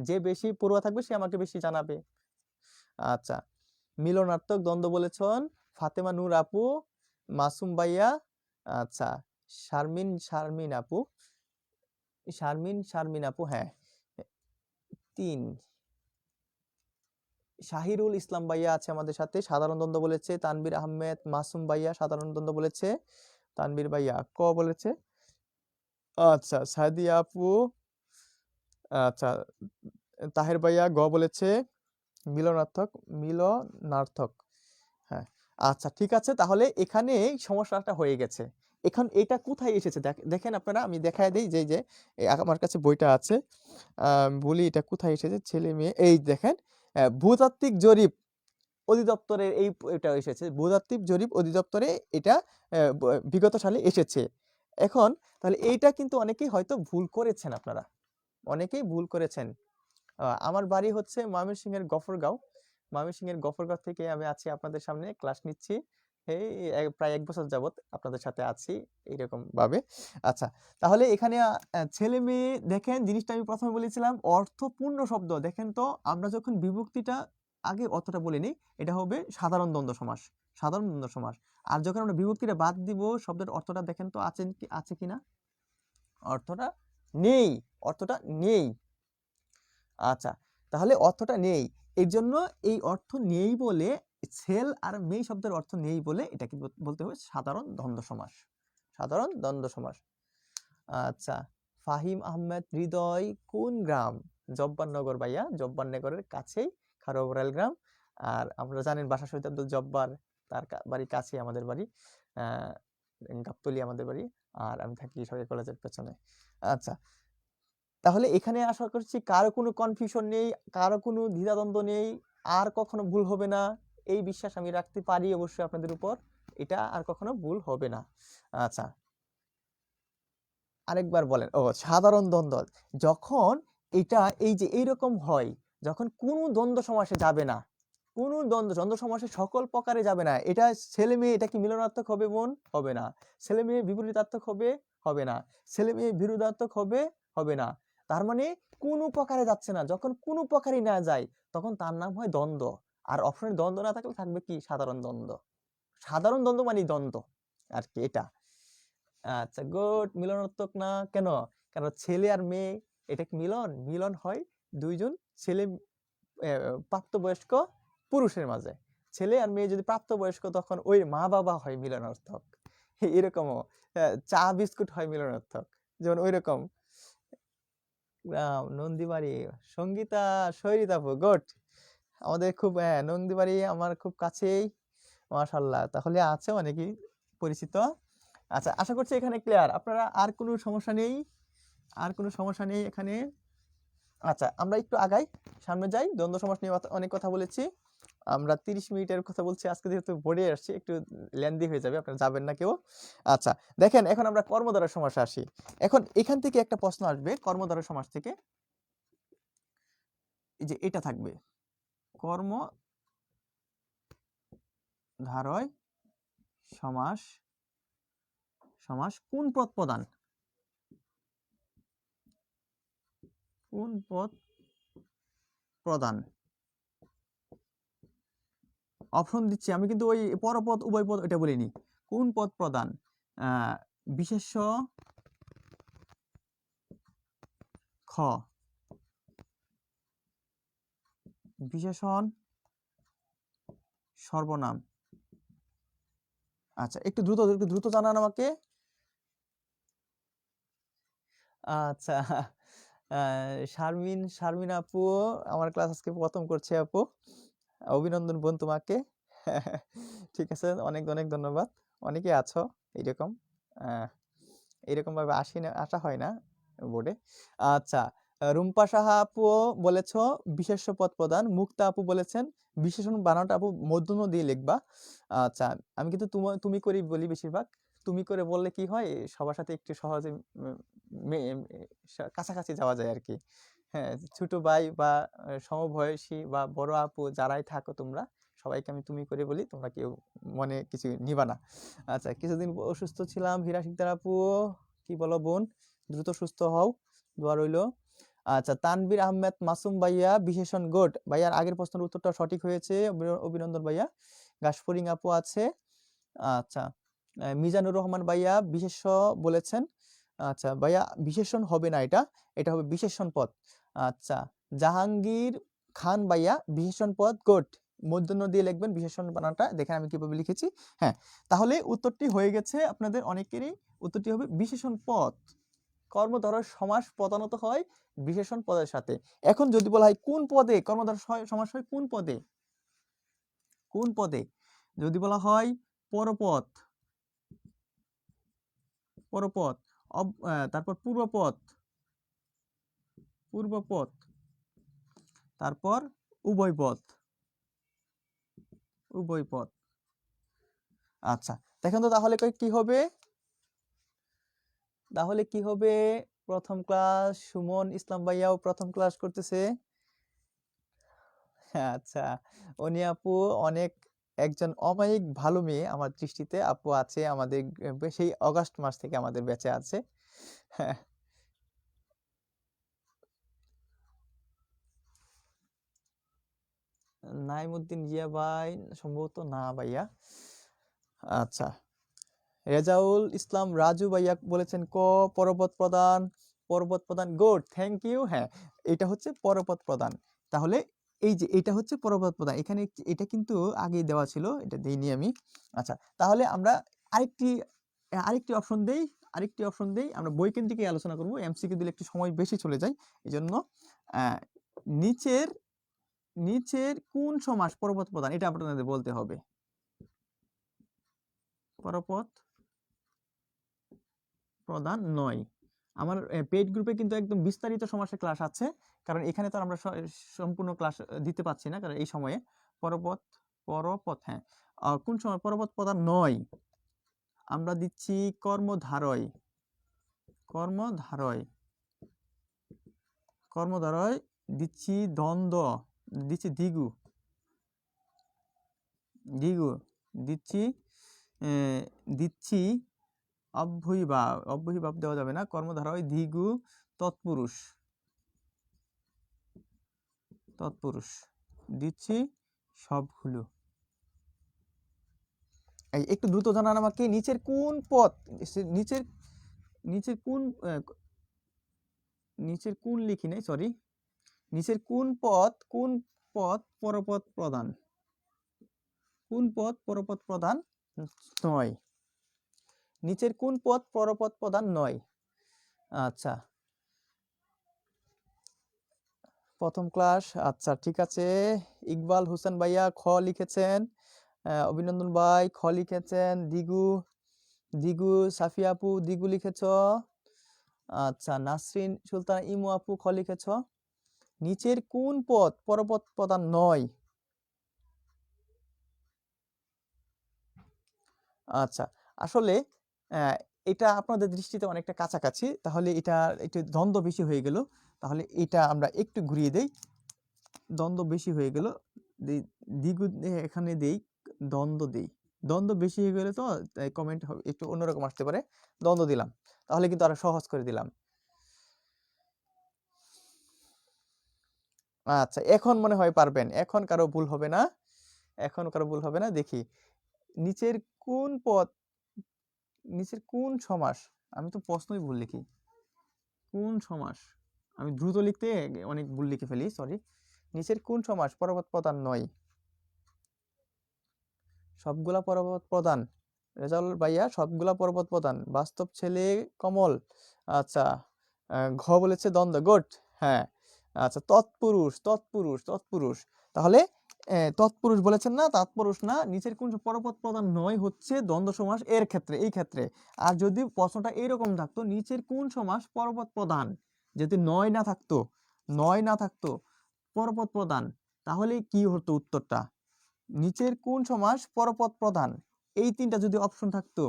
S1: যে বেশি পড়ুয়া থাকবে সে আমাকে বেশি জানাবে। আচ্ছা, মিলনার্থক দ্বন্দ্ব বলেছেন ফাতেমা নূর আপু, মাসুম ভাইয়া, আচ্ছা শারমিন আপু, শারমিন আপু, হ্যাঁ 3। শাহিরুল ইসলাম ভাইয়া আছে আমাদের সাথে, সাধারণ দ্বন্দ্ব বলেছে। তানভীর আহমেদ, মাসুম ভাইয়া সাধারণ দ্বন্দ্ব বলেছে। তানভীর ভাইয়া ক বলেছে। আচ্ছা, সাদিয়া আপু, আচ্ছা তাহের ভাইয়া গ বলেছে। মিলনার্থক, মিলনার্থক, হ্যাঁ। আচ্ছা ঠিক আছে, তাহলে এখানে সমস্যাটা হয়ে গেছে। এখন এটা কোথায় এসেছে দেখেন আপনারা, আমি দেখায় দিই যে আমার কাছে বইটা আছে, বলি এটা কোথায় এসেছে। ছেলে মেয়ে, এই দেখেন ভূতাত্ত্বিক জরিপ অধিদপ্তরের এটা এসেছে, ভূতাত্ত্বিক জরিপ অধিদপ্তরে এটা বিগত সালে এসেছে। এখন তাহলে এইটা কিন্তু অনেকেই হয়তো ভুল করেছেন, আপনারা অনেকেই ভুল করেছেন। আমার বাড়ি হচ্ছে ময়মনসিংহের গফরগাঁও, ময়মনসিংহের গফরগাঁও থেকে আমি আছি আপনাদের সামনে ক্লাস নিচ্ছি। এই প্রায় 1 বছর যাবত আপনাদের সাথে আছি এইরকম ভাবে। আচ্ছা, তাহলে এখানে ছেলে মেয়ে, দেখেন জিনিসটা আমি প্রথমে বলেছিলাম অর্থপূর্ণ শব্দ। দেখেন তো আমরা যখন বিভক্তিটা আগে অর্থটা বলে নিই, এটা হবে সাধারণ দ্বন্দ্ব সমাস, সাধারণ দ্বন্দ্ব সমাস। আর যখন আমরা বিভক্তিটা বাদ দিব, শব্দের অর্থটা দেখেন তো আছে কিনা? অর্থটা নেই, অর্থটা নেই। আচ্ছা, তাহলে অর্থটা নেই, এর জন্য এই অর্থ নেই বলে, ছেল আর মেয়ে শব্দের অর্থ নেই বলে এটাকে বলতে হবে সাধারণ দ্বন্দ্ব সমাস, সাধারণ দ্বন্দ্ব সমাস। আচ্ছা, ফাহিম আহমেদ হৃদয় কোন গ্রাম? জব্বারনগর ভাইয়া, জব্বারনগরের কাছেই খারোবরাইল গ্রাম। আর আমরা জানেন বাসা শহীদ আব্দুল জব্বার, তার বাড়ির কাছেই আমাদের বাড়ি, গাবতলী আমাদের বাড়ি। আর আমি থাকি সরকারি কলেজের পেছনে। আচ্ছা, তাহলে এখানে আশা করছি কারো কোনো কনফিউশন নেই, কারো কোনো দ্বিধাদ্বন্দ্ব নেই, আর কখনো ভুল হবে না, এই বিশ্বাস আমি রাখতে পারি অবশ্যই আপনাদের উপর, এটা আর কখনো ভুল হবে না। আচ্ছা, আরেকবার বলেন। ও, সাধারণ দ্বন্দ্ব যখন এটা এই যে এইরকম হয়, যখন কোনো দ্বন্দ্ব সমাসে যাবে না, কোনো দ্বন্দ্ব দ্বন্দ্ব সমাসে সকল প্রকারে যাবে না। এটা ছেলে মেয়ে, এটা কি মিলনার্থক হবে বোন? হবে না। ছেলে মেয়ে বিপরীতার্থক হবে? হবে না। ছেলে মেয়ে বিরোধার্থক হবে? হবে না। তার মানে কোনো প্রকারে যাচ্ছে না। যখন কোনো প্রকারই না যায় তখন তার নাম হয় দ্বন্দ্ব। আর অপশনে দ্বন্দ্ব না থাকলে থাকবে কি? সাধারণ দ্বন্দ্ব। সাধারণ দ্বন্দ্ব মানে দ্বন্দ্ব আর কি এটা। আচ্ছা গুড। মিলনার্থক না কেন? কারণ ছেলে আর মেয়ে, এটা কি মিলন? মিলন হয় দুইজন ছেলে প্রাপ্তবয়স্ক পুরুষের মাঝে। ছেলে আর মেয়ে যদি প্রাপ্তবয়স্ক তখন ওই মা বাবা হয় মিলনার্থক। এরকমও চা বিস্কুট হয় মিলনার্থক, যেমন ওই রকম। নন্দীবাড়ি, সঙ্গীতা সৈরিতাপু, গুড। আমাদের খুব নন্দীবাড়ি আমার খুব কাছেই, মাশাআল্লাহ। তাহলে আছে অনেকেই পরিচিত। আচ্ছা, আশা করছি এখানে ক্লিয়ার। আপনারা আর কোনো সমস্যা নেই? আর কোনো সমস্যা নেই এখানে? আচ্ছা, আমরা একটু আগাই, সামনে যাই। দ্বন্দ্ব সমাস নিয়ে অনেক কথা বলেছি আমরা। 30 মিনিটের কথা বলছি আজকে, যেহেতু বোর্ডে আসছি একটু লেন্দি হয়ে যাবে, আপনারা যাবেন না কেউ। আচ্ছা দেখেন, এখন আমরা কর্মধারয় সমাসে আসি। এখন এখান থেকে একটা প্রশ্ন আসবে কর্মধারয় সমাস থেকে, এই যে এটা থাকবে, কর্মধারয় সমাস, সমাস কোন পদ প্রধান? কোন পদ প্রধান? অপশন দিচ্ছি আমি, কিন্তু ওই পরপদ উভয় পদ এটা বলিনি। কোন পদ প্রধান? বিশেষ্য খ, বিশেষণ সর্বনাম। আচ্ছা একটু দ্রুত জানান আমাকে। আচ্ছা শারমিন আপু আমার ক্লাস আজকে প্রথম করছে আপু, অভিনন্দন বোন তোমাকে। ঠিক আছে, অনেক অনেক ধন্যবাদ। অনেকে আছো এইরকম, এরকম ভাবে আসা হয় না বোর্ডে। আচ্ছা, রুম্পা সাহা আপু বলেছ বিশেষ্য পদ প্রধান। মুক্তা আপু বলেছেন বিশেষণ বানানটা আপু মূর্ধন্য দিয়ে লিখবা। আচ্ছা, আমি কিন্তু তুমি করেই বলি বেশিরভাগ। তুমি করে বললে কি হয়, সবার সাথে একটু সহজে কাছাকাছি যাওয়া যায় আর কি। হ্যাঁ, ছোট ভাই বা সমবয়সী বা বড় আপু যারাই থাকো তোমরা, সবাইকে আমি তুমি করে বলি, তোমরা কেউ মনে কিছু নিবা না। আচ্ছা, কিছুদিন অসুস্থ ছিলাম। হীরা সিকদার আপু, কি বলো বোন? দ্রুত সুস্থ হও, দোয়া রইলো। আচ্ছা, তানভীর আহমেদ মাসুম ভাইয়া বিশেষণ গুড। ভাইয়ার আগের প্রশ্নের উত্তরটা সঠিক হয়েছে, অভিনন্দন ভাইয়া। গাছফড়িং আপু আছে। আচ্ছা, মিজানুর রহমান ভাইয়া বিশেষ্য বলেছেন। আচ্ছা ভাইয়া, বিশেষণ হবে না, এটা এটা হবে বিশেষণ পদ। আচ্ছা, জাহাঙ্গীর খান ভাইয়া বিশেষণ পদ, গুড। মূর্ধন্য দিয়ে লিখবেন বিশেষণ বানানটা, দেখেন আমি কিভাবে লিখেছি। হ্যাঁ, তাহলে উত্তরটি হয়ে গেছে আপনাদের অনেকেরই। উত্তরটি হবে বিশেষণ পদ। কর্মধারয় সমাস প্রধানত হয় বিশেষণ পদের সাথে। এখন যদি বলা হয় কোন পদে কর্মধারয় সমাস হয়, কোন পদে? কোন পদে? যদি বলা হয় পরপদ, পরপদ, তারপর পূর্বপদ, পূর্বপদ, তারপর উভয়পদ, উভয়পদ। আচ্ছা দেখেন তো তাহলে কি হবে, তাহলে কি হবে? প্রথম ক্লাস সুমন ইসলাম ভাইয়াও প্রথম ক্লাস করতেছে। আচ্ছা, উনি আপু অনেক একজন অমায়িক ভালো মেয়ে আমার দৃষ্টিতে। আপু আছে আমাদের সেই অগাস্ট মাস থেকে আমাদের ব্যাচে আছে। হ্যাঁ, নাইমুদ্দিন জিয়া ভাই সম্ভবত না ভাইয়া। আচ্ছা, রেজাউল ইসলাম রাজু ভাইয়া বলেছেন ক, পরপদ প্রধান। পরপদ প্রধান, গুড, থ্যাংক ইউ। হ্যাঁ, এটা হচ্ছে পরপদ প্রধান। তাহলে এই যে এটা হচ্ছে পরপদ প্রধান, এখানে এটা কিন্তু আগে দেওয়া ছিল, এটা দেইনি আমি। আচ্ছা, তাহলে আমরা আরেকটি আরেকটি অপশন দেই, আরেকটি অপশন দেই। আমরা বৈকেন্দ্রিক আলোচনা করব, এমসিকিউ দিলে একটু সময় বেশি চলে যায়, এই জন্য নিচের নিচের কোন সমাস পরপদ প্রধান, এটা আপনাদের বলতে হবে। পরপদ প্রধান নয়। আমার পেইড গ্রুপে কিন্তু একদম বিস্তারিত সমাসের ক্লাস আছে, কারণ এখানে তো আমরা সম্পূর্ণ ক্লাস দিতে পারছি না, কারণ এই সময়ে। পরপদ, পরপদ, হ্যাঁ, কোন সময় পরপদ প্রধান নয়? আমরা দিচ্ছি কর্মধারয়, কর্মধারয়, কর্মধারয় দিচ্ছি দ্বন্দ্ব, দিচ্ছি দ্বিগু, দিগু, দিচ্ছি, দিচ্ছি, অব্যয়ীভাব, অব্যয়ীভাব দেওয়া যাবে না, কর্মধারয় দিগু তৎপুরুষ, তৎপুরুষ, দিচ্ছি সবগুলো। এই একটু দ্রুত জানান আমাকে, নিচের কোন পদ, নিচের নিচের কোন নিচের কোন লিখি নাই, সরি, নিচের কোন পদ পরপদ প্রধান, কোন পদ পরপদ প্রধান নয়, নিচের কোন পদ পরপদ প্রধান নয়। আচ্ছা, প্রথম ক্লাস, আচ্ছা ঠিক আছে। ইকবাল হোসেন ভাইয়া খ লিখেছেন, অভিনন্দন ভাই খ লিখেছেন, দিগু, দিগু, সাফিয়া আপু দিগু লিখেছ, আচ্ছা নাসরিন সুলতান ইমু আপু খ লিখেছ। নিচের কোন পদ পরপদ প্রধান নয়? আচ্ছা, আসলে এটা আপনাদের দৃষ্টিতে অনেকটা কাছাকাছি, তাহলে এটা একটু দ্বন্দ্ব বেশি হয়ে গেল, তাহলে এটা আমরা একটু ঘুরিয়ে দেই, দ্বন্দ্ব বেশি হয়ে গেল, দ্বিগু এখানে দেই, দ্বন্দ্ব দেই, দ্বন্দ্ব বেশি হয়ে গেলে তো কমেন্ট একটু অন্যরকম আসতে পারে, দ্বন্দ্ব দিলাম, তাহলে কিন্তু আরো সহজ করে দিলাম। আচ্ছা, এখন মনে হয় পারবেন, এখন কারো ভুল হবে না, এখন কারো ভুল হবে না। দেখি, নিচের কোন পদ, নিচের কোন সমাস, আমি তো প্রশ্নই ভুল লিখি, কোন সমাস, আমি দ্রুত লিখতে অনেক ভুল লিখে ফেলি, সরি। নিচের কোন সমাস পরপদ প্রধান নয়? সবগুলা পরপদ প্রধান, রেজাউল ভাইয়া সবগুলা পরপদ প্রধান, বাস্তব ছেলে কমল, আচ্ছা, ঘ বলেছে দ্বন্দ্ব, গুড, হ্যাঁ, আচ্ছা, তৎপুরুষ, তৎপুরুষ, তৎপুরুষ, তাহলে তৎপুরুষ বলেছেন না, তৎপুরুষ না, নিচের কোন পরপদ প্রধান নয় হচ্ছে দ্বন্দ্ব সমাস এর ক্ষেত্রে, এই ক্ষেত্রে। আর যদি প্রশ্নটা এরকম থাকতো, নিচের কোন সমাস পরপদ প্রধান, যদি নয় না থাকতো, নয় না থাকতো, পরপদ প্রধান, তাহলে কি হতো উত্তরটা? নিচের কোন সমাস পরপদ প্রধান, এই তিনটা যদি অপশন থাকতো,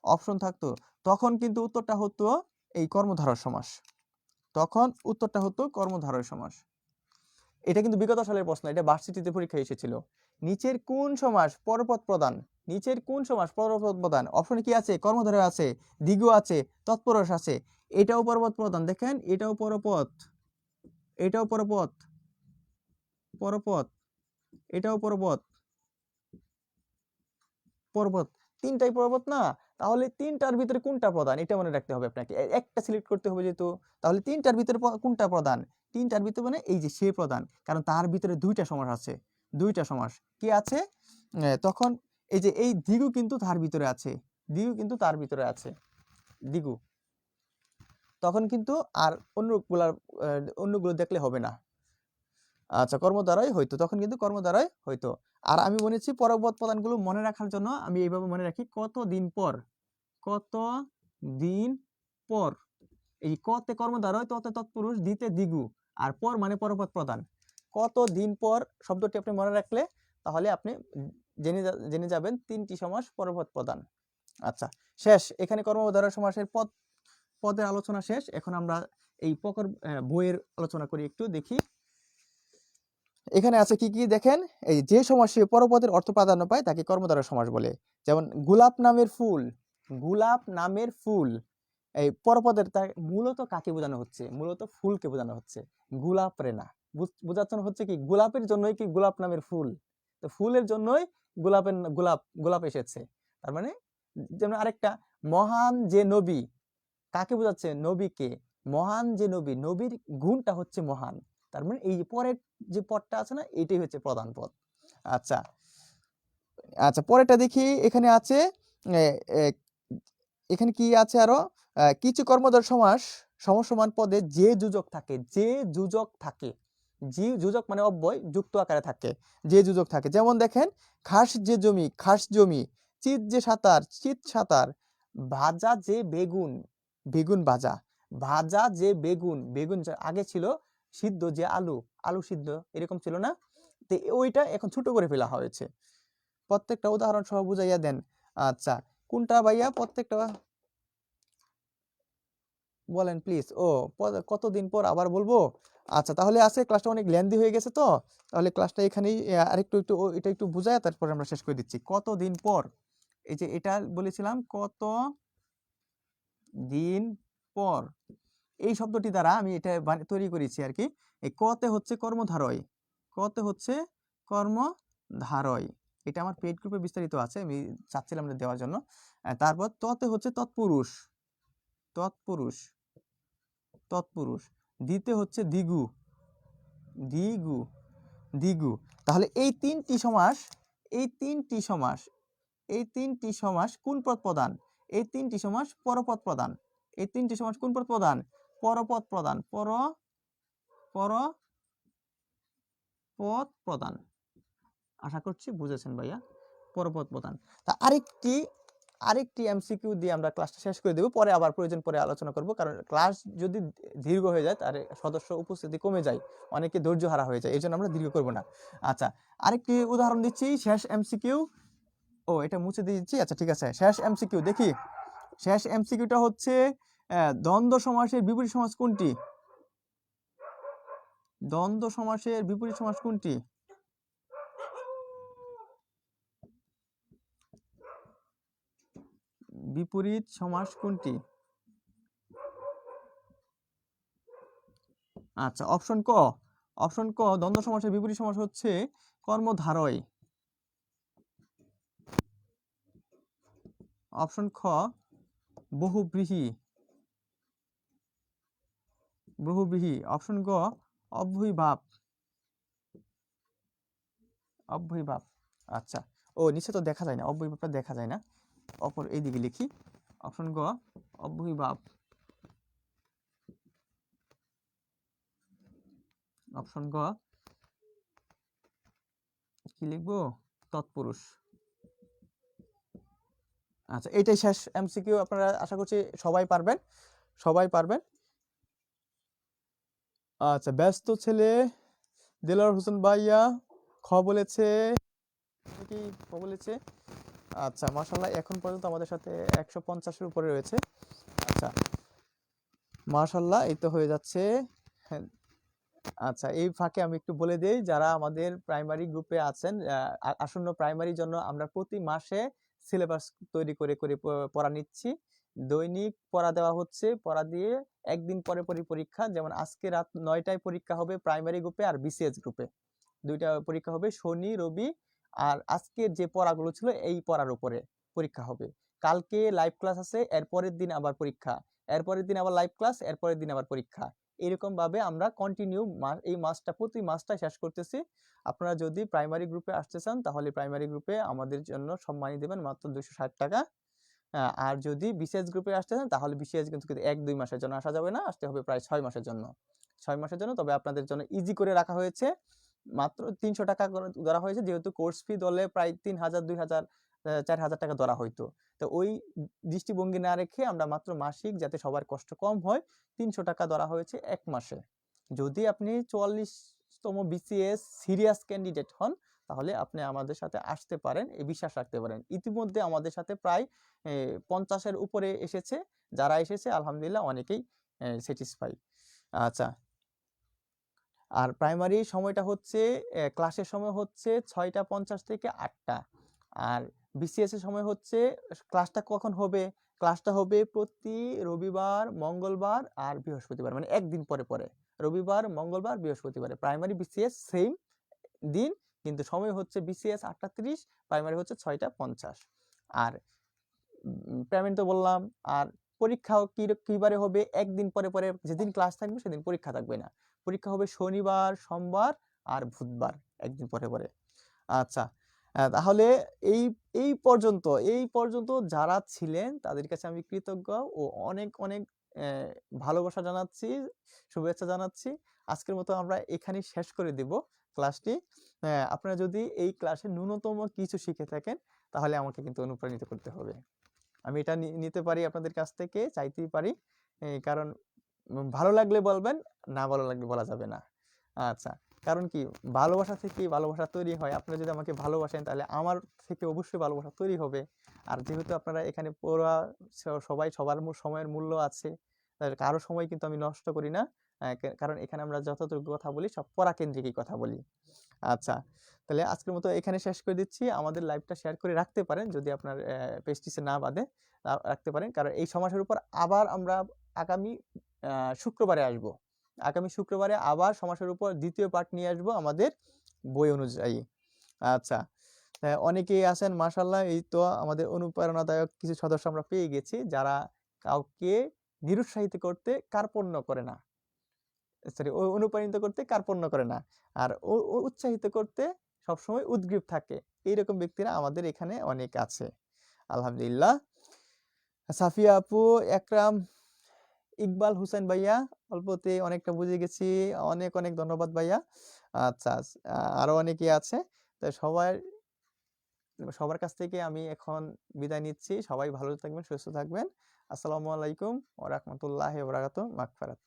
S1: অপশন থাকতো, তখন কিন্তু উত্তরটা হতো এই কর্মধারয় সমাস, তখন উত্তরটা হতো কর্মধারয় সমাস। এটা কিন্তু বিগত সালের প্রশ্ন, এটা ভার্সিটিতে পরীক্ষায় এসেছিল। নিচের কোন সমাস পরপদ প্রধান, নিচের কোন সমাস পরপদ প্রধান, অপশনে কি আছে? কর্মধারয় আছে, দ্বিগু আছে, তৎপুরুষ আছে, এটাও পরপদ প্রধান, দেখেন এটাও পরপদ, এটাও পরপদ, পরপদ, এটাও পরপদ, পর্বত, তিনটাই পর্বত না, তাহলে তিনটার ভিতরে কোনটা প্রধান এটা মনে রাখতে হবে আপনাকে, একটা সিলেক্ট করতে হবে যেহেতু, তাহলে তিনটার ভিতরে কোনটা প্রধান, তিনটার ভিতরে মানে এই যে সে প্রধান, কারণ তার ভিতরে দুইটা সমাস আছে, দুইটা সমাস কি আছে, তখন এই যে এই দ্বিগু কিন্তু তার ভিতরে আছে, দ্বিগু কিন্তু তার ভিতরে আছে, দ্বিগু, তখন কিন্তু আর অন্যগুলো দেখলে হবে না। আচ্ছা, কর্ম দ্বারাই হইতো, তখন কিন্তু কর্ম দ্বারাই হইতো। আর আমি বলেছি পরপদ প্রধানগুলো মনে রাখার জন্য আমি এইভাবে মনে রাখি, কত দিন পর, কত দিন পর, এই কতে কর্ম দ্বারাই, ততে তৎপুরুষ, দিতে দ্বিগু, আর পর মানে পরপদ প্রধান, কত দিন পর শব্দটি আপনি মনে রাখলে তাহলে আপনি জেনে যাবেন তিনটি সমাস পরপদ প্রধান। আচ্ছা, শেষ, এখানে কর্মধারয় সমাসের পদের আলোচনা শেষ। এখন আমরা এই প্রকর বইয়ের আলোচনা করি, একটু দেখি এখানে আছে কি কি দেখেন, এই যে সমাসে পরপদের অর্থ প্রাধান্য পায় তাকে কর্মধারয় সমাস বলে। যেমন গোলাপ নামের ফুল, গোলাপ নামের ফুল, এই পরপদের মূলত কাকে বোঝানো হচ্ছে? মূলত ফুলকে বোঝানো হচ্ছে, গোলাপ রে না, বোঝানো হচ্ছে কি গোলাপের জন্যই কি গোলাপ নামের ফুল, তো ফুলের জন্যই গোলাপ এসেছে, তার মানে। যেমন আরেকটা, মহান যে নবী, কাকে বোঝাচ্ছে? নবীকে, মহান যে নবী, নবীর গুণটা হচ্ছে মহান, তার মানে এই যে পরের যে পদটা আছে না, এটাই হচ্ছে প্রধান পদ। আচ্ছা, আচ্ছা, পরেরটা দেখি, এখানে আছে এখানে কি আছে আরো, কিছু কর্মধারয় সমাস সমসমান পদে যে যোজক থাকে, যে যোজক থাকে, যে যোজক মানে অব্যয় যুক্ত আকারে থাকে, যে যোজক থাকে, যেমন দেখেন, খাস যে জমি, খাস জমি, চিত যে সাঁতার, চিত সাঁতার, ভাজা যে বেগুন, বেগুন ভাজা, ভাজা যে বেগুন, বেগুন আগে ছিল সিদ্ধ যে আলু, আলু সিদ্ধ, এরকম ছিল না, তো ওইটা এখন ছোট করে ফেলা হয়েছে। প্রত্যেকটা উদাহরণ সহ বুঝাইয়া দেন। আচ্ছা, কোনটা ভাইয়া? প্রত্যেকটা বলেন প্লিজ। ও কতদিন পর আবার বলবো? আচ্ছা, তাহলে আছে ক্লাসটা অনেক লেন্দি হয়ে গেছে, তো তাহলে ক্লাসটা এখানেই আরেকটু একটু এটা একটু বুঝায় তারপরে আমরা শেষ করে দিচ্ছি। কতদিন পর, এই যে এটা বলেছিলাম কত দিন পর, এই শব্দটি দ্বারা আমি এটা তৈরি করেছি আর কি। এই কতে হচ্ছে কর্মধারয়, কতে হচ্ছে কর্মধারয়, এটা আমার পেইড গ্রুপে বিস্তারিত আছে, আমি চাচ্ছিলাম না দেওয়ার জন্য। তারপর ততে হচ্ছে তৎপুরুষ, তৎপুরুষ, তৎপুরুষ। দিতে হচ্ছে দিগু, দিগু, দিগু। তাহলে এই তিনটি সমাস, এই তিনটি সমাস, এই তিনটি সমাস কোন পদ প্রধান? এই তিনটি সমাস পরপদ প্রধান। এই তিনটি সমাস কোন পদ প্রধান? পরপদ প্রধান, পরপদ প্রধান। আশা করছি বুঝেছেন ভাইয়া, পরপদ প্রধান। তা আরেকটি এমসিকিউ দিয়ে আমরা ক্লাসটা শেষ করে দেব, পরে আবার প্রয়োজন পরে আলোচনা করব, কারণ ক্লাস যদি দীর্ঘ হয়ে যায় তার সদস্য উপস্থিতি কমে যায়, অনেকে ধৈর্য হারা হয়ে যায়, এই জন্য আমরা দীর্ঘ করব না। আচ্ছা, আরেকটি উদাহরণ দিচ্ছি, শেষ এমসিকিউ। ও, এটা মুছে দিয়েছি, আচ্ছা ঠিক আছে। শেষ এমসিকিউ দেখি, শেষ এমসিকিউটা হচ্ছে দ্বন্দ্ব সমাসের বিপরীত সমাস কোনটি? দ্বন্দ্ব সমাসের বিপরীত সমাস কোনটি? বিপরীত সমাস কোনটি? আচ্ছা, অপশন ক, অপশন ক, দ্বন্দ্ব সমাসের বিপরীত সমাস হচ্ছে কর্মধারয়। অপশন খ বহুব্রীহি, বহুব্রীহি। অপশন গ অব্যয়ীভাব, অব্যয়ীভাব। আচ্ছা, ও নিচে তো দেখা যায় না, অব্যয়ীভাবটা দেখা যায় না, অপর এইদিকে লিখি। অপশন গ অব্যয়ীভাব, অপশন গ কি লিখবো? তৎপুরুষ। আচ্ছা, এটাই শেষ এমসিকিউ, আপনারা আশা করছি সবাই পারবেন, সবাই পারবেন। আচ্ছা, ব্যস্ত ছেলে দেলোয়ার হোসেন ভাইয়া খ বলেছে, কি খ বলেছে? আচ্ছা, মাশাআল্লাহ, এখন পর্যন্ত আমাদের সাথে 150-এর উপরে রয়েছে। আচ্ছা, মাশাআল্লাহ, এই তো হয়ে যাচ্ছে। হ্যাঁ, আচ্ছা, এই ফাঁকে আমি একটু বলে দেই, যারা আমাদের প্রাইমারি গ্রুপে আছেন, আসন্ন প্রাইমারির জন্য আমরা প্রতি মাসে সিলেবাস তৈরি করে করে পড়া নিচ্ছি। দৈনিক পড়া দেওয়া হচ্ছে, পড়া দিয়ে একদিন পরে পরে পরীক্ষা, যেমন আজকে রাত 9টায় পরীক্ষা হবে প্রাইমারি গ্রুপে আর বিসিএস গ্রুপে, দুইটা পরীক্ষা হবে শনি রবি। আর আজকের যে পড়াগুলো ছিল এই পড়ার উপরে পরীক্ষা হবে। কালকে লাইভ ক্লাস আছে, এরপরের দিন আবার পরীক্ষা, এরপরের দিন আবার লাইভ ক্লাস, এরপরের দিন আবার পরীক্ষা। এরকম ভাবে আমরা কন্টিনিউ এই মাসটা, প্রতি মাসটা শেষ করতেছি। আপনারা যদি প্রাইমারি গ্রুপে আসতে চান তাহলে প্রাইমারি গ্রুপে আমাদের জন্য সম্মানী দেবেন মাত্র 260 টাকা। আর যদি বিসিএস গ্রুপে আসতে চান তাহলে বিসিএস কিন্তু 1-2 মাসের জন্য আসা যাবে না, আসতে হবে প্রায় 6 মাসের জন্য, 6 মাসের জন্য। তবে আপনাদের জন্য ইজি করে রাখা হয়েছে, মাত্র 300 টাকা করে ধরা হয়েছে, যেহেতু কোর্স ফি দলে প্রায় 3000, 2000, 4000 টাকা ধরা হইতো। তো ওই দৃষ্টিভঙ্গি না রেখে আমরা মাত্র মাসিক, যাতে সবার কষ্ট কম হয়, 300 টাকা ধরা হয়েছে এক মাসে। যদি আপনি 44তম বিসিএস সিরিয়াস ক্যান্ডিডেট হন তাহলে আপনি আমাদের সাথে আসতে পারেন, এই বিশ্বাস রাখতে পারেন। ইতিমধ্যে আমাদের সাথে প্রায় 50-এর উপরে এসেছে, যারা এসেছে আলহামদুলিল্লাহ অনেকেই স্যাটিসফাই। আচ্ছা, আর প্রাইমারি সময়টা হচ্ছে, ক্লাসের সময় হচ্ছে 6:50 থেকে 8টা। আর বিসিএস এর সময় হচ্ছে, ক্লাসটা কখন হবে? ক্লাসটা হবে প্রতি রবিবার, মঙ্গলবার আর বৃহস্পতিবার, মানে একদিন পরে পরে, রবিবার, মঙ্গলবার, বৃহস্পতিবারে। প্রাইমারি বিসিএস সেম দিন, কিন্তু সময় হচ্ছে বিসিএস 8:30, প্রাইমারি হচ্ছে 6:50। আর পেমেন্ট তো বললাম। আর পরীক্ষাও কিবারে হবে? একদিন পরে পরে, যেদিন ক্লাস থাকবে সেদিন পরীক্ষা থাকবে না, পরীক্ষা হবে শনিবার, সোমবার আর বুধবার, একদিন পরে পরে। আচ্ছা, তাহলে এই এই পর্যন্ত, এই পর্যন্ত যারা ছিলেন তাদের কাছে আমি কৃতজ্ঞ ও অনেক অনেক ভালোবাসা জানাচ্ছি, শুভেচ্ছা জানাচ্ছি। আজকের মতো আমরা এখানেই শেষ করে দেব ক্লাসটি। আপনারা যদি এই ক্লাসে ন্যূনতম কিছু শিখে থাকেন তাহলে আমাকে কিন্তু অনুপ্রাণিত করতে হবে, আমি এটা নিতে পারি আপনাদের কাছ থেকে, চাইতেই পারি। কারণ ভালো লাগলে বলবেন, না ভালো লাগলে বলা যাবে না। আচ্ছা, কারণ কি, ভালোবাসা থেকেই ভালোবাসা তৈরি হয়। আপনারা যদি আমাকে ভালোবাসেন তাহলে আমার থেকে অবশ্যই ভালোবাসা তৈরি হবে। আর যেহেতু আপনারা এখানে পড়া, সবাই সবার সময়ের মূল্য আছে, তাহলে কারো সময় কিন্তু আমি নষ্ট করি না, কারণ এখানে আমরা যতটুকু কথা বলি সব পড়াকেন্দ্রিকই কথা বলি। আচ্ছা, তাহলে আজকের মতো এখানে শেষ করে দিচ্ছি। আমাদের লাইভটা শেয়ার করে রাখতে পারেন যদি আপনার পেজটিতে না বাধে, রাখতে পারেন, কারণ এই সমস্যার উপর আবার আমরা আগামী শুক্রবারে আসব। আগামী শুক্রবারে আবার সমস্যার উপর দ্বিতীয় পার্ট নিয়ে আসব আমাদের বই অনুযায়ী। আচ্ছা, অনেকেই আছেন মাশাআল্লাহ, এই তো আমাদের অনুপ্রেরণাদায়ক কিছু সদস্য আমরা পেয়ে গেছি যারা কাউকে নিরুৎসাহিত করতে কার্পণ্য করে না, সরি অনুপ্রাণিত করতে কার্পণ্য করে না, আর উৎসাহিত করতে সবসময় উদ্গ্রীব থাকে। এইরকম ব্যক্তিরা আমাদের এখানে অনেক আছে আলহামদুলিল্লাহ। সাফিয়া আপু, একরাম, ইকবাল হুসেন ভাইয়া, অল্পতে অনেকটা বুঝে গেছি, অনেক অনেক ধন্যবাদ ভাইয়া। আচ্ছা, আরো অনেকেই আছে। তো সবার কাছ থেকে আমি এখন বিদায় নিচ্ছি। সবাই ভালো থাকবেন, সুস্থ থাকবেন। আসসালামু আলাইকুম ওয়া রাহমাতুল্লাহি ওয়া বারাকাতুহু। মাগফিরাত।